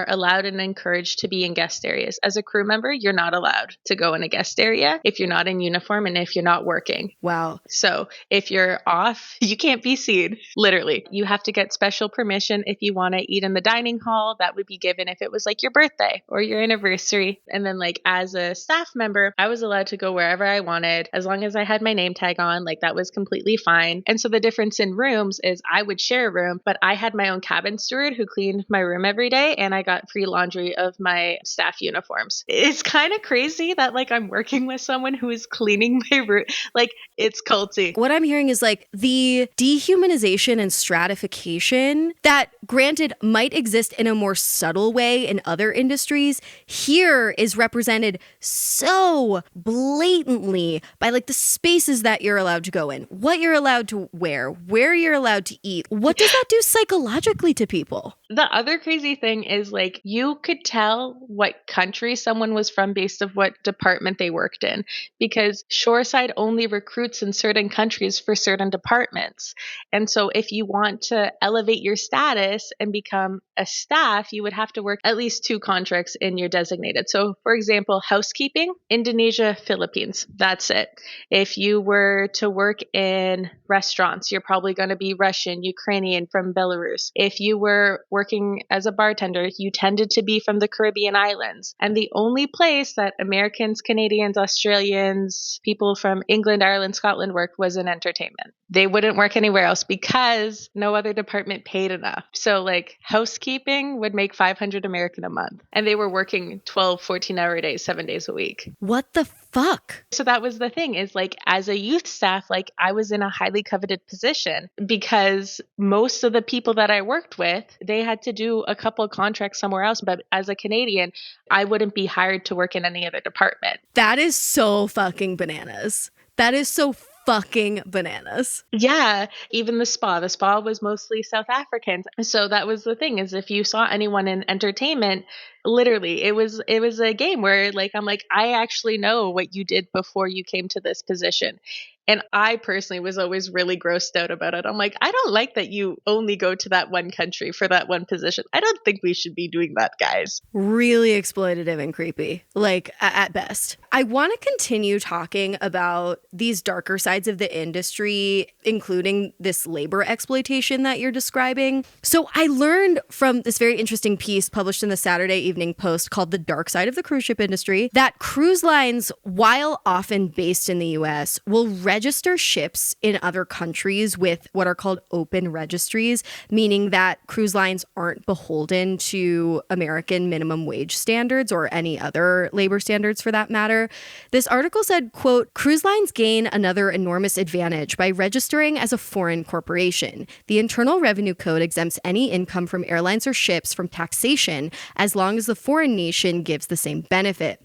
allowed and encouraged to be in guest areas. As a crew member, you're not allowed to go in a guest area if you're not in uniform and if you're not working. Wow. So if you're off, you can't be seen, literally. You have to get special permission if you want to eat in the dining hall. That would be given if it was like your birthday or your anniversary. And then like as a staff member, I was allowed to go wherever I wanted as long as I had my name tag on. Like that was completely fine. And so the difference in rooms is I would share a room, but I had my own cabin steward who cleaned my room every day, and I got free laundry of my staff uniforms. It's kind of crazy that like I'm working with someone who is cleaning my room. Like it's culty. What I'm hearing is like the dehumanization and stratification that, granted, might exist in a more subtle way in other industries, here is represented so blatantly by like the spaces that you're allowed to go in, what you're allowed to wear, where you're allowed to eat. What does that do psychologically to people? The other crazy thing is like you could tell what country someone was from based on what department they worked in, because shoreside only recruits in certain countries for certain departments. And so if you want to elevate your status and become a staff, you would have to work at least 2 contracts in your designated. So for example, housekeeping, Indonesia, Philippines, that's it. If you were to work in restaurants, you're probably going to be Russian, Ukrainian, from Belarus. If you were working as a bartender, you tended to be from the Caribbean islands. And the only place that Americans, Canadians, Australians, people from England, Ireland, Scotland worked was in entertainment. They wouldn't work anywhere else because no other department paid enough. So like housekeeping would make $500 American a month. And they were working 12, 14-hour days, 7 days a week. What the fuck? So that was the thing, is like as a youth staff, like I was in a highly coveted position because most of the people that I worked with, they had to do a couple of contracts somewhere else. But as a Canadian, I wouldn't be hired to work in any other department. That is so fucking bananas. That is so fucking bananas. Yeah, even the spa was mostly South Africans. So that was the thing, is if you saw anyone in entertainment, literally it was a game where like I'm like, I actually know what you did before you came to this position. And I personally was always really grossed out about it. I'm like, I don't like that you only go to that one country for that one position. I don't think we should be doing that, guys. Really exploitative and creepy, like at best. I want to continue talking about these darker sides of the industry, including this labor exploitation that you're describing. So I learned from this very interesting piece published in the Saturday Evening Evening Post called The Dark Side of the Cruise Ship Industry that cruise lines, while often based in the US, will register ships in other countries with what are called open registries, meaning that cruise lines aren't beholden to American minimum wage standards or any other labor standards for that matter. This article said, quote, cruise lines gain another enormous advantage by registering as a foreign corporation. The Internal Revenue Code exempts any income from airlines or ships from taxation as long as the foreign nation gives the same benefit.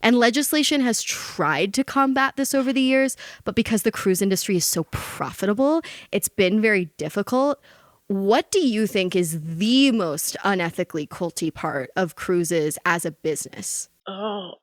And legislation has tried to combat this over the years, but because the cruise industry is so profitable, it's been very difficult. What do you think is the most unethically culty part of cruises as a business? Oh,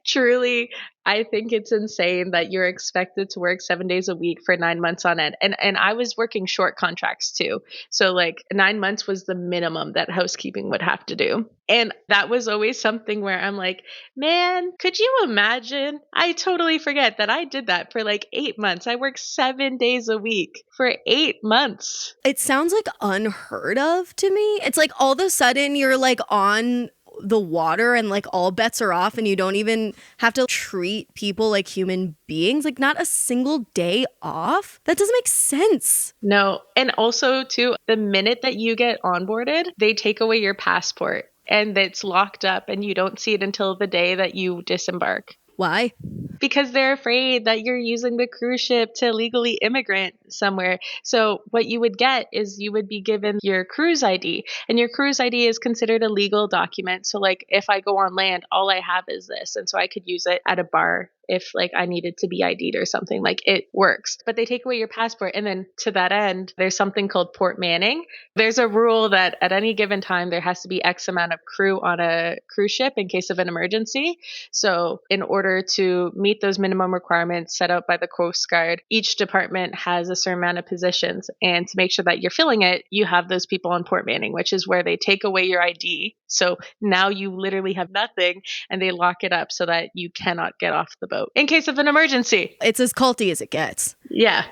truly, I think it's insane that you're expected to work 7 days a week for 9 months on end. And I was working short contracts too. So like 9 months was the minimum that housekeeping would have to do. And that was always something where I'm like, man, could you imagine? I totally forget that I did that for like 8 months. I worked 7 days a week for 8 months. It sounds like unheard of to me. It's like all of a sudden you're like on the water and like all bets are off and you don't even have to treat people like human beings, like not a single day off. That doesn't make sense. No. And also too, the minute that you get onboarded, they take away your passport and it's locked up and you don't see it until the day that you disembark. Why? Because they're afraid that you're using the cruise ship to legally immigrant somewhere. So what you would get is you would be given your cruise ID, and your cruise ID is considered a legal document. So like if I go on land, all I have is this. And so I could use it at a bar if like I needed to be ID'd or something. Like it works. But they take away your passport. And then to that end, there's something called port manning. There's a rule that at any given time, there has to be X amount of crew on a cruise ship in case of an emergency. So in order to meet those minimum requirements set out by the Coast Guard, each department has a certain amount of positions. And to make sure that you're filling it, you have those people on port manning, which is where they take away your ID. So now you literally have nothing and they lock it up so that you cannot get off the boat in case of an emergency. It's as culty as it gets. Yeah.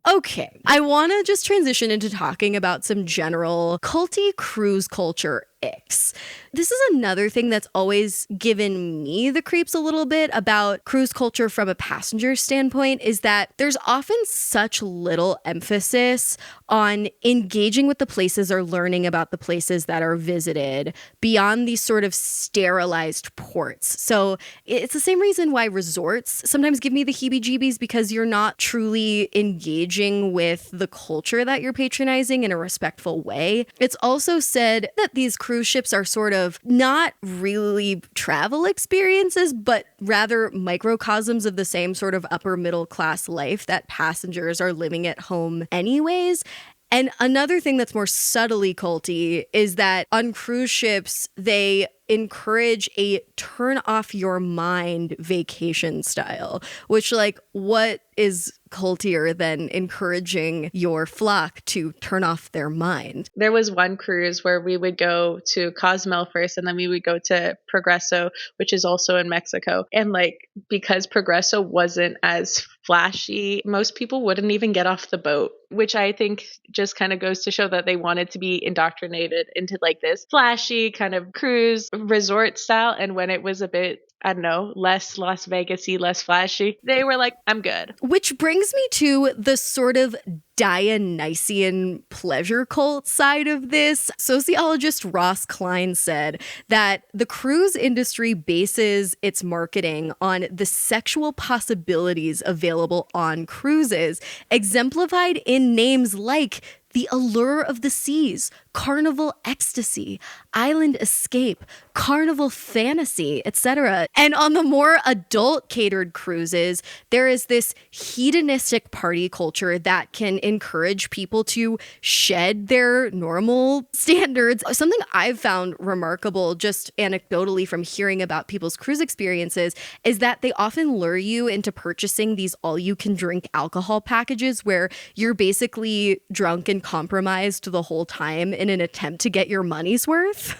Okay, I want to just transition into talking about some general culty cruise culture icks. This is another thing that's always given me the creeps a little bit about cruise culture from a passenger standpoint is that there's often such little emphasis on engaging with the places or learning about the places that are visited beyond these sort of sterilized ports. So it's the same reason why resorts sometimes give me the heebie-jeebies, because you're not truly engaging with the culture that you're patronizing in a respectful way. It's also said that these cruise ships are sort of not really travel experiences, but rather microcosms of the same sort of upper middle class life that passengers are living at home anyways. And another thing that's more subtly culty is that on cruise ships, they encourage a turn off your mind vacation style, which like what is cultier than encouraging your flock to turn off their mind? There was one cruise where we would go to Cozumel first and then we would go to Progreso, which is also in Mexico. And like, because Progreso wasn't as flashy, most people wouldn't even get off the boat, which I think just kind of goes to show that they wanted to be indoctrinated into like this flashy kind of cruise resort style. And when it was a bit, I don't know, less Las Vegas-y, less flashy, they were like, I'm good. Which brings me to the sort of Dionysian pleasure cult side of this. Sociologist Ross Klein said that the cruise industry bases its marketing on the sexual possibilities available on cruises, exemplified in names like the Allure of the Seas, Carnival Ecstasy, Island Escape, Carnival Fantasy, etc. And on the more adult-catered cruises, there is this hedonistic party culture that can encourage people to shed their normal standards. Something I've found remarkable, just anecdotally from hearing about people's cruise experiences, is that they often lure you into purchasing these all-you-can-drink alcohol packages where you're basically drunk and compromised the whole time in an attempt to get your money's worth.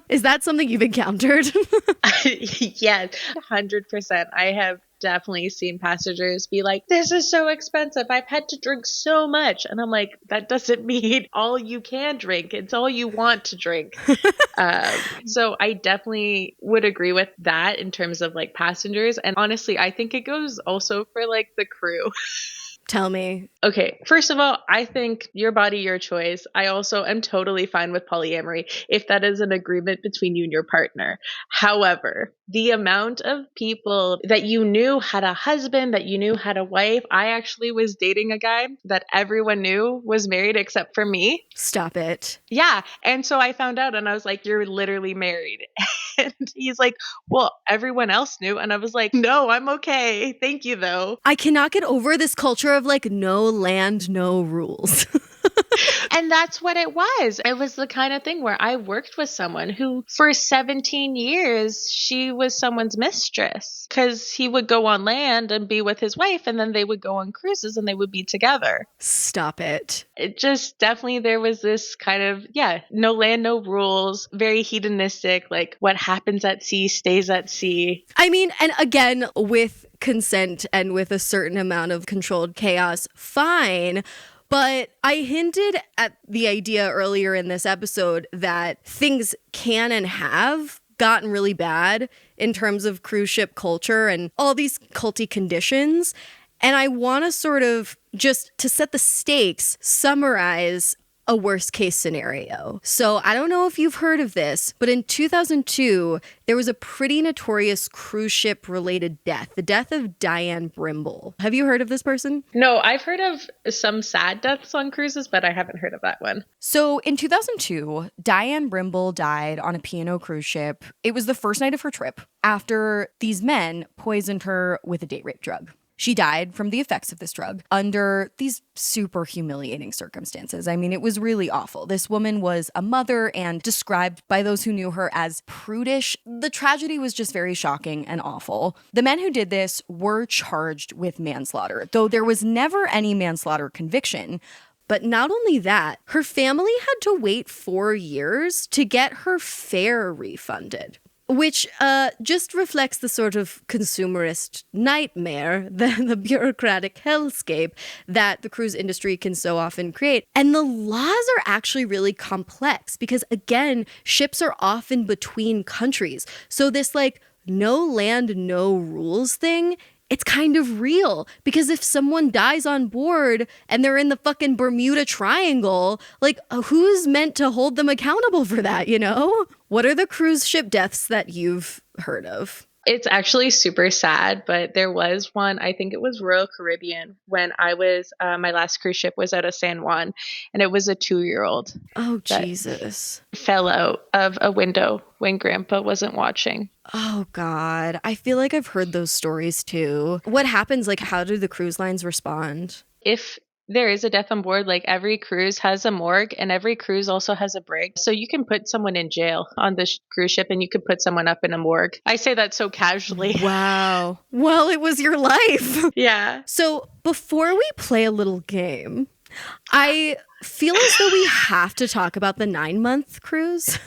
Is that something you've encountered? Yeah, 100%. I have definitely seen passengers be like, this is so expensive. I've had to drink so much. And I'm like, that doesn't mean all you can drink. It's all you want to drink. So I definitely would agree with that in terms of like passengers. And honestly, I think it goes also for like the crew. Tell me. Okay, first of all, I think your body, your choice. I also am totally fine with polyamory if that is an agreement between you and your partner. However, the amount of people that you knew had a husband, that you knew had a wife, I actually was dating a guy that everyone knew was married except for me. Stop it. Yeah. And so I found out and I was like, you're literally married. And he's like, well, everyone else knew. And I was like, no, I'm okay. Thank you, though. I cannot get over this culture of like no land, no rules. And that's what it was. It was the kind of thing where I worked with someone who for 17 years, she was someone's mistress because he would go on land and be with his wife and then they would go on cruises and they would be together. Stop it. It just definitely, there was this kind of, no land, no rules, very hedonistic, like what happens at sea stays at sea. I mean, and again, with consent and with a certain amount of controlled chaos, fine. But I hinted at the idea earlier in this episode that things can and have gotten really bad in terms of cruise ship culture and all these culty conditions. And I want to sort of, just to set the stakes, summarize a worst case scenario. So I don't know if you've heard of this, but in 2002, there was a pretty notorious cruise ship related death, the death of Diane Brimble. Have you heard of this person? No, I've heard of some sad deaths on cruises, but I haven't heard of that one. So in 2002, Diane Brimble died on a P&O cruise ship. It was the first night of her trip after these men poisoned her with a date rape drug. She died from the effects of this drug under these super humiliating circumstances. I mean, it was really awful. This woman was a mother and described by those who knew her as prudish. The tragedy was just very shocking and awful. The men who did this were charged with manslaughter, though there was never any manslaughter conviction. But not only that, her family had to wait 4 years to get her fare refunded. Which just reflects the sort of consumerist nightmare, the bureaucratic hellscape that the cruise industry can so often create. And the laws are actually really complex because, again, ships are often between countries. So this like no land, no rules thing, it's kind of real because if someone dies on board and they're in the fucking Bermuda Triangle, like who's meant to hold them accountable for that, you know? What are the cruise ship deaths that you've heard of? It's actually super sad, but there was one, I think it was Royal Caribbean, when I was, my last cruise ship was out of San Juan, and it was a 2-year-old. Oh, Jesus. Fell out of a window when Grandpa wasn't watching. Oh, God. I feel like I've heard those stories too. What happens? Like, how do the cruise lines respond? If there is a death on board, like every cruise has a morgue and every cruise also has a brig. So you can put someone in jail on the cruise ship and you could put someone up in a morgue. I say that so casually. Wow. Well, it was your life. Yeah. So before we play a little game, I feel as though we have to talk about the 9-month cruise.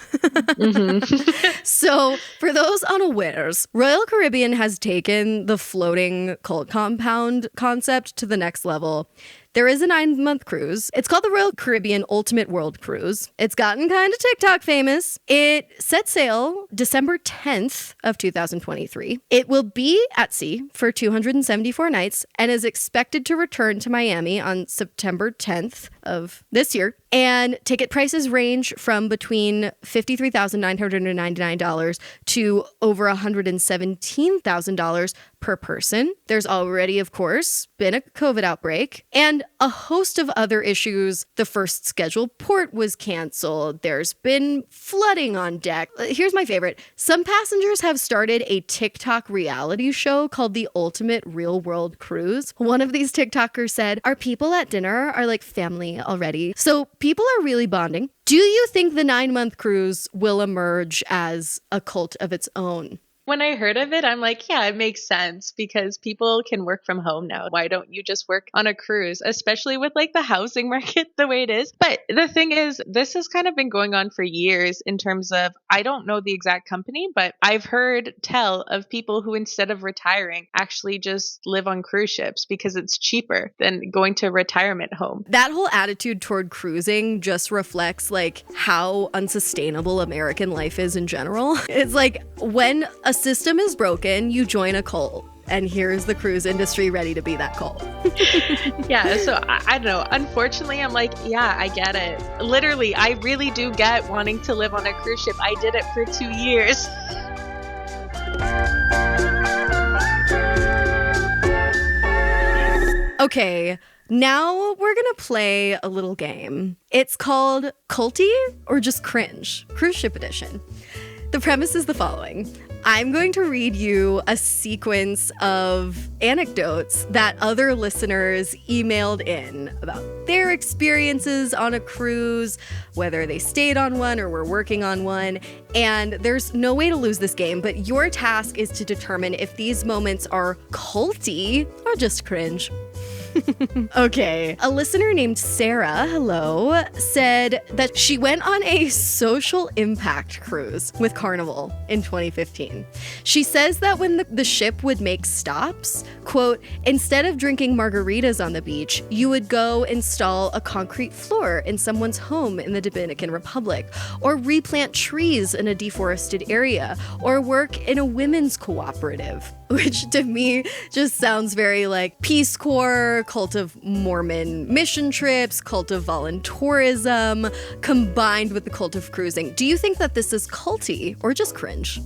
So for those unawares, Royal Caribbean has taken the floating cult compound concept to the next level. There is a 9-month cruise. It's called the Royal Caribbean Ultimate World Cruise. It's gotten kind of TikTok famous. It set sail December 10th of 2023. It will be at sea for 274 nights and is expected to return to Miami on September 10th of this year. And ticket prices range from between $53,999 to over $117,000 per person. There's already, of course, been a COVID outbreak and a host of other issues. The first scheduled port was canceled. There's been flooding on deck. Here's my favorite. Some passengers have started a TikTok reality show called The Ultimate Real World Cruise. One of these TikTokers said, "Our people at dinner are like family already." So people are really bonding. Do you think the 9-month cruise will emerge as a cult of its own? When I heard of it, I'm like, yeah, it makes sense because people can work from home now. Why don't you just work on a cruise, especially with like the housing market the way it is? But the thing is, this has kind of been going on for years in terms of, I don't know the exact company, but I've heard tell of people who instead of retiring actually just live on cruise ships because it's cheaper than going to a retirement home. That whole attitude toward cruising just reflects like how unsustainable American life is in general. It's like when a system is broken, you join a cult. And here's the cruise industry ready to be that cult. Yeah, so I don't know. Unfortunately, I'm like, yeah, I get it. Literally, I really do get wanting to live on a cruise ship. I did it for 2 years. Okay, now we're gonna play a little game. It's called Culty or Just Cringe, Cruise Ship Edition. The premise is the following. I'm going to read you a sequence of anecdotes that other listeners emailed in about their experiences on a cruise, whether they stayed on one or were working on one. And there's no way to lose this game, but your task is to determine if these moments are culty or just cringe. Okay. A listener named Sarah, hello, said that she went on a social impact cruise with Carnival in 2015. She says that when the ship would make stops, quote, instead of drinking margaritas on the beach, you would go install a concrete floor in someone's home in the Dominican Republic, or replant trees in a deforested area, or work in a women's cooperative. Which to me just sounds very like Peace Corps, cult of Mormon mission trips, cult of volunteerism, combined with the cult of cruising. Do you think that this is culty or just cringe?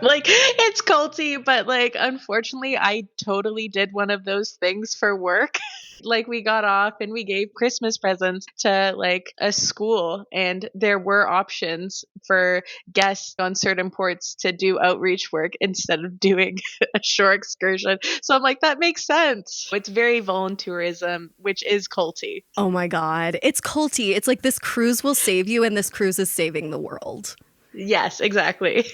Like, it's culty, but like, unfortunately, I totally did one of those things for work. Like, we got off and we gave Christmas presents to like a school, and there were options for guests on certain ports to do outreach work instead of doing a shore excursion. So I'm like, that makes sense. It's very volunteerism, which is culty. Oh my God. It's culty. It's like this cruise will save you and this cruise is saving the world. Yes, exactly.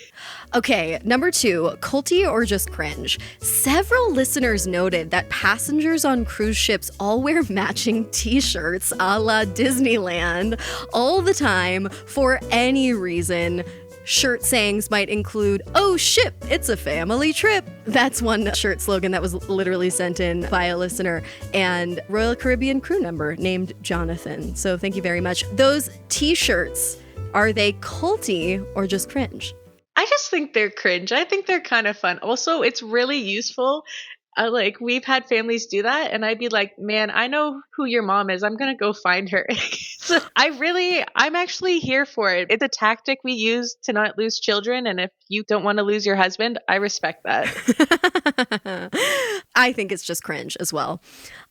Okay, number 2, culty or just cringe. Several listeners noted that passengers on cruise ships all wear matching t-shirts a la Disneyland all the time for any reason. Shirt sayings might include, oh ship, it's a family trip. That's one shirt slogan that was literally sent in by a listener, and Royal Caribbean crew member named Jonathan. So thank you very much. Those t-shirts, are they culty or just cringe? I just think they're cringe. I think they're kind of fun. Also, it's really useful. Like, we've had families do that, and I'd be like, man, I know who your mom is. I'm going to go find her. So I'm actually here for it. It's a tactic we use to not lose children. And if you don't want to lose your husband, I respect that. I think it's just cringe as well.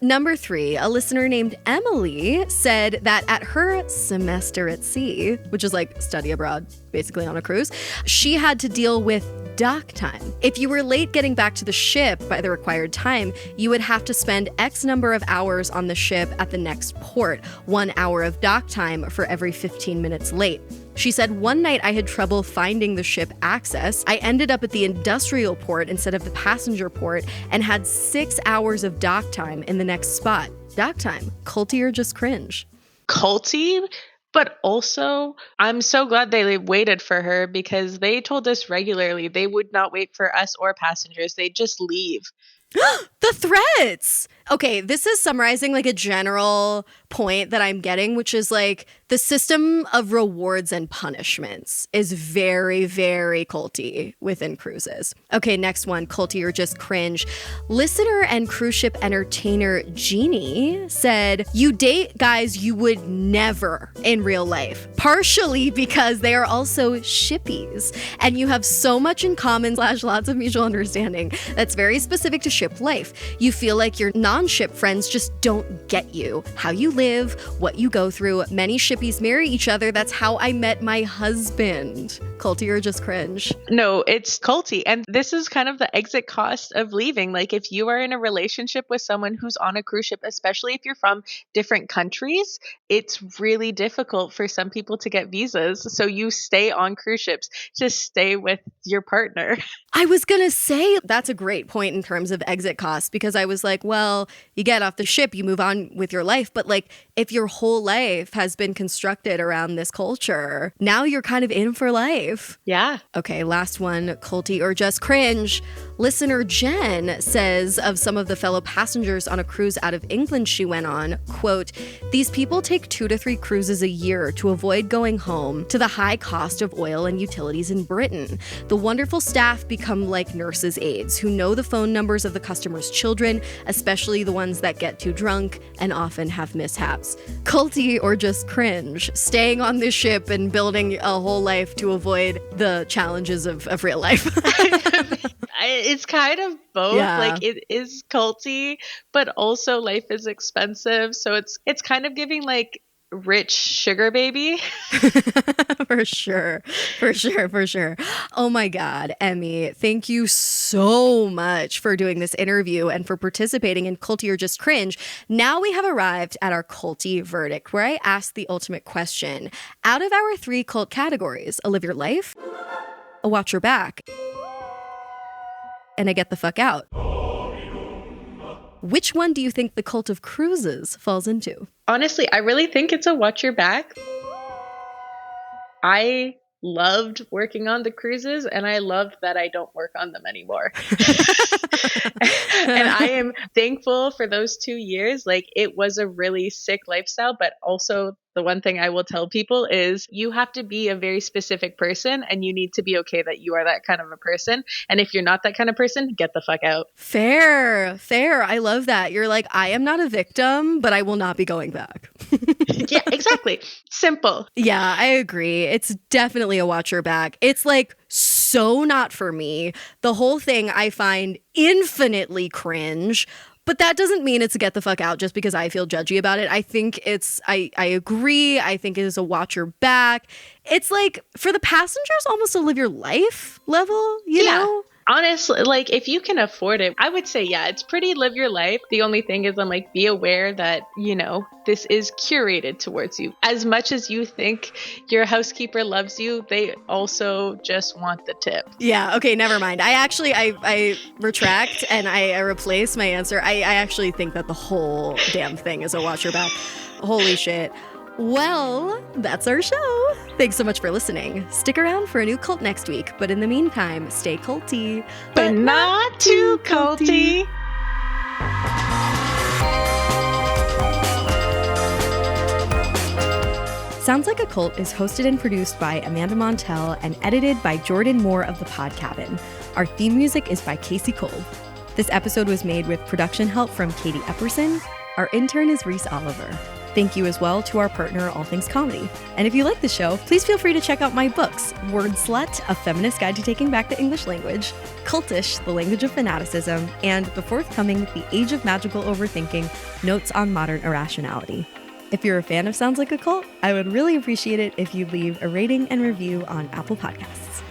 Number 3, a listener named Emily said that at her semester at sea, which is like study abroad, basically on a cruise, she had to deal with dock time. If you were late getting back to the ship by the required time, you would have to spend X number of hours on the ship at the next port, 1 hour of dock time for every 15 minutes late. She said, one night I had trouble finding the ship access. I ended up at the industrial port instead of the passenger port and had 6 hours of dock time in the next spot. Dock time, culty or just cringe? Culty? But also, I'm so glad they waited for her, because they told us regularly they would not wait for us or passengers. They'd just leave. The threats! Okay, this is summarizing like a general point that I'm getting, which is like the system of rewards and punishments is very, very culty within cruises. Okay, next one, culty or just cringe. Listener and cruise ship entertainer Jeannie said, you date guys you would never in real life, partially because they are also shippies, and you have so much in common / lots of mutual understanding that's very specific to ship life. You feel like your non-ship friends just don't get you, how you live, what you go through. Many shippies marry each other. That's how I met my husband. Culty or just cringe? No, it's culty. And this is kind of the exit cost of leaving. Like if you are in a relationship with someone who's on a cruise ship, especially if you're from different countries, it's really difficult for some people to get visas. So you stay on cruise ships to stay with your partner. I was going to say that's a great point in terms of exit costs, because I was like, well, you get off the ship, you move on with your life. But like if your whole life has been constructed around this culture, now you're kind of in for life. Yeah. Okay, last one, culty or just cringe. Listener Jen says of some of the fellow passengers on a cruise out of England she went on, quote, "These people take 2 to 3 cruises a year to avoid going home to the high cost of oil and utilities in Britain. The wonderful staff become like nurses' aides who know the phone numbers of the customers' children, especially the ones that get too drunk and often have mishaps." Culty or just cringe, staying on this ship and building a whole life to avoid the challenges of real life. It's kind of both. Yeah. Like it is culty, but also life is expensive. So it's kind of giving like rich sugar baby. For sure. Oh my God, Emmy, thank you so much for doing this interview and for participating in Culty or Just Cringe. Now we have arrived at our culty verdict, where I ask the ultimate question. Out of our 3 cult categories, a live your life, a watch your back, and a get the fuck out, which one do you think the cult of cruises falls into? Honestly, I really think it's a watch your back. I loved working on the cruises, and I loved that I don't work on them anymore. And I am thankful for those 2 years. Like it was a really sick lifestyle, but also the one thing I will tell people is you have to be a very specific person, and you need to be okay that you are that kind of a person. And if you're not that kind of person, get the fuck out. Fair. I love that. You're like, I am not a victim, but I will not be going back. Yeah, exactly. Simple. Yeah, I agree. It's definitely a watch your back. It's like so not for me. The whole thing I find infinitely cringe. But that doesn't mean it's a get the fuck out just because I feel judgy about it. I think I agree. I think it is a watch your back. It's like for the passengers, almost a live your life level, you know? Honestly, like if you can afford it, I would say, yeah, it's pretty live your life. The only thing is I'm like, be aware that, you know, this is curated towards you. As much as you think your housekeeper loves you, they also just want the tip. Yeah. Okay. Never mind. I retract and I replace my answer. I actually think that the whole damn thing is a watch your back. Holy shit. Well, that's our show. Thanks so much for listening. Stick around for a new cult next week, but in the meantime, stay culty. But not too culty. Sounds Like a Cult is hosted and produced by Amanda Montel and edited by Jordan Moore of The Pod Cabin. Our theme music is by Casey Cole. This episode was made with production help from Katie Epperson. Our intern is Reese Oliver. Thank you as well to our partner, All Things Comedy. And if you like the show, please feel free to check out my books, Word Slut, A Feminist Guide to Taking Back the English Language, Cultish, The Language of Fanaticism, and the forthcoming The Age of Magical Overthinking, Notes on Modern Irrationality. If you're a fan of Sounds Like a Cult, I would really appreciate it if you'd leave a rating and review on Apple Podcasts.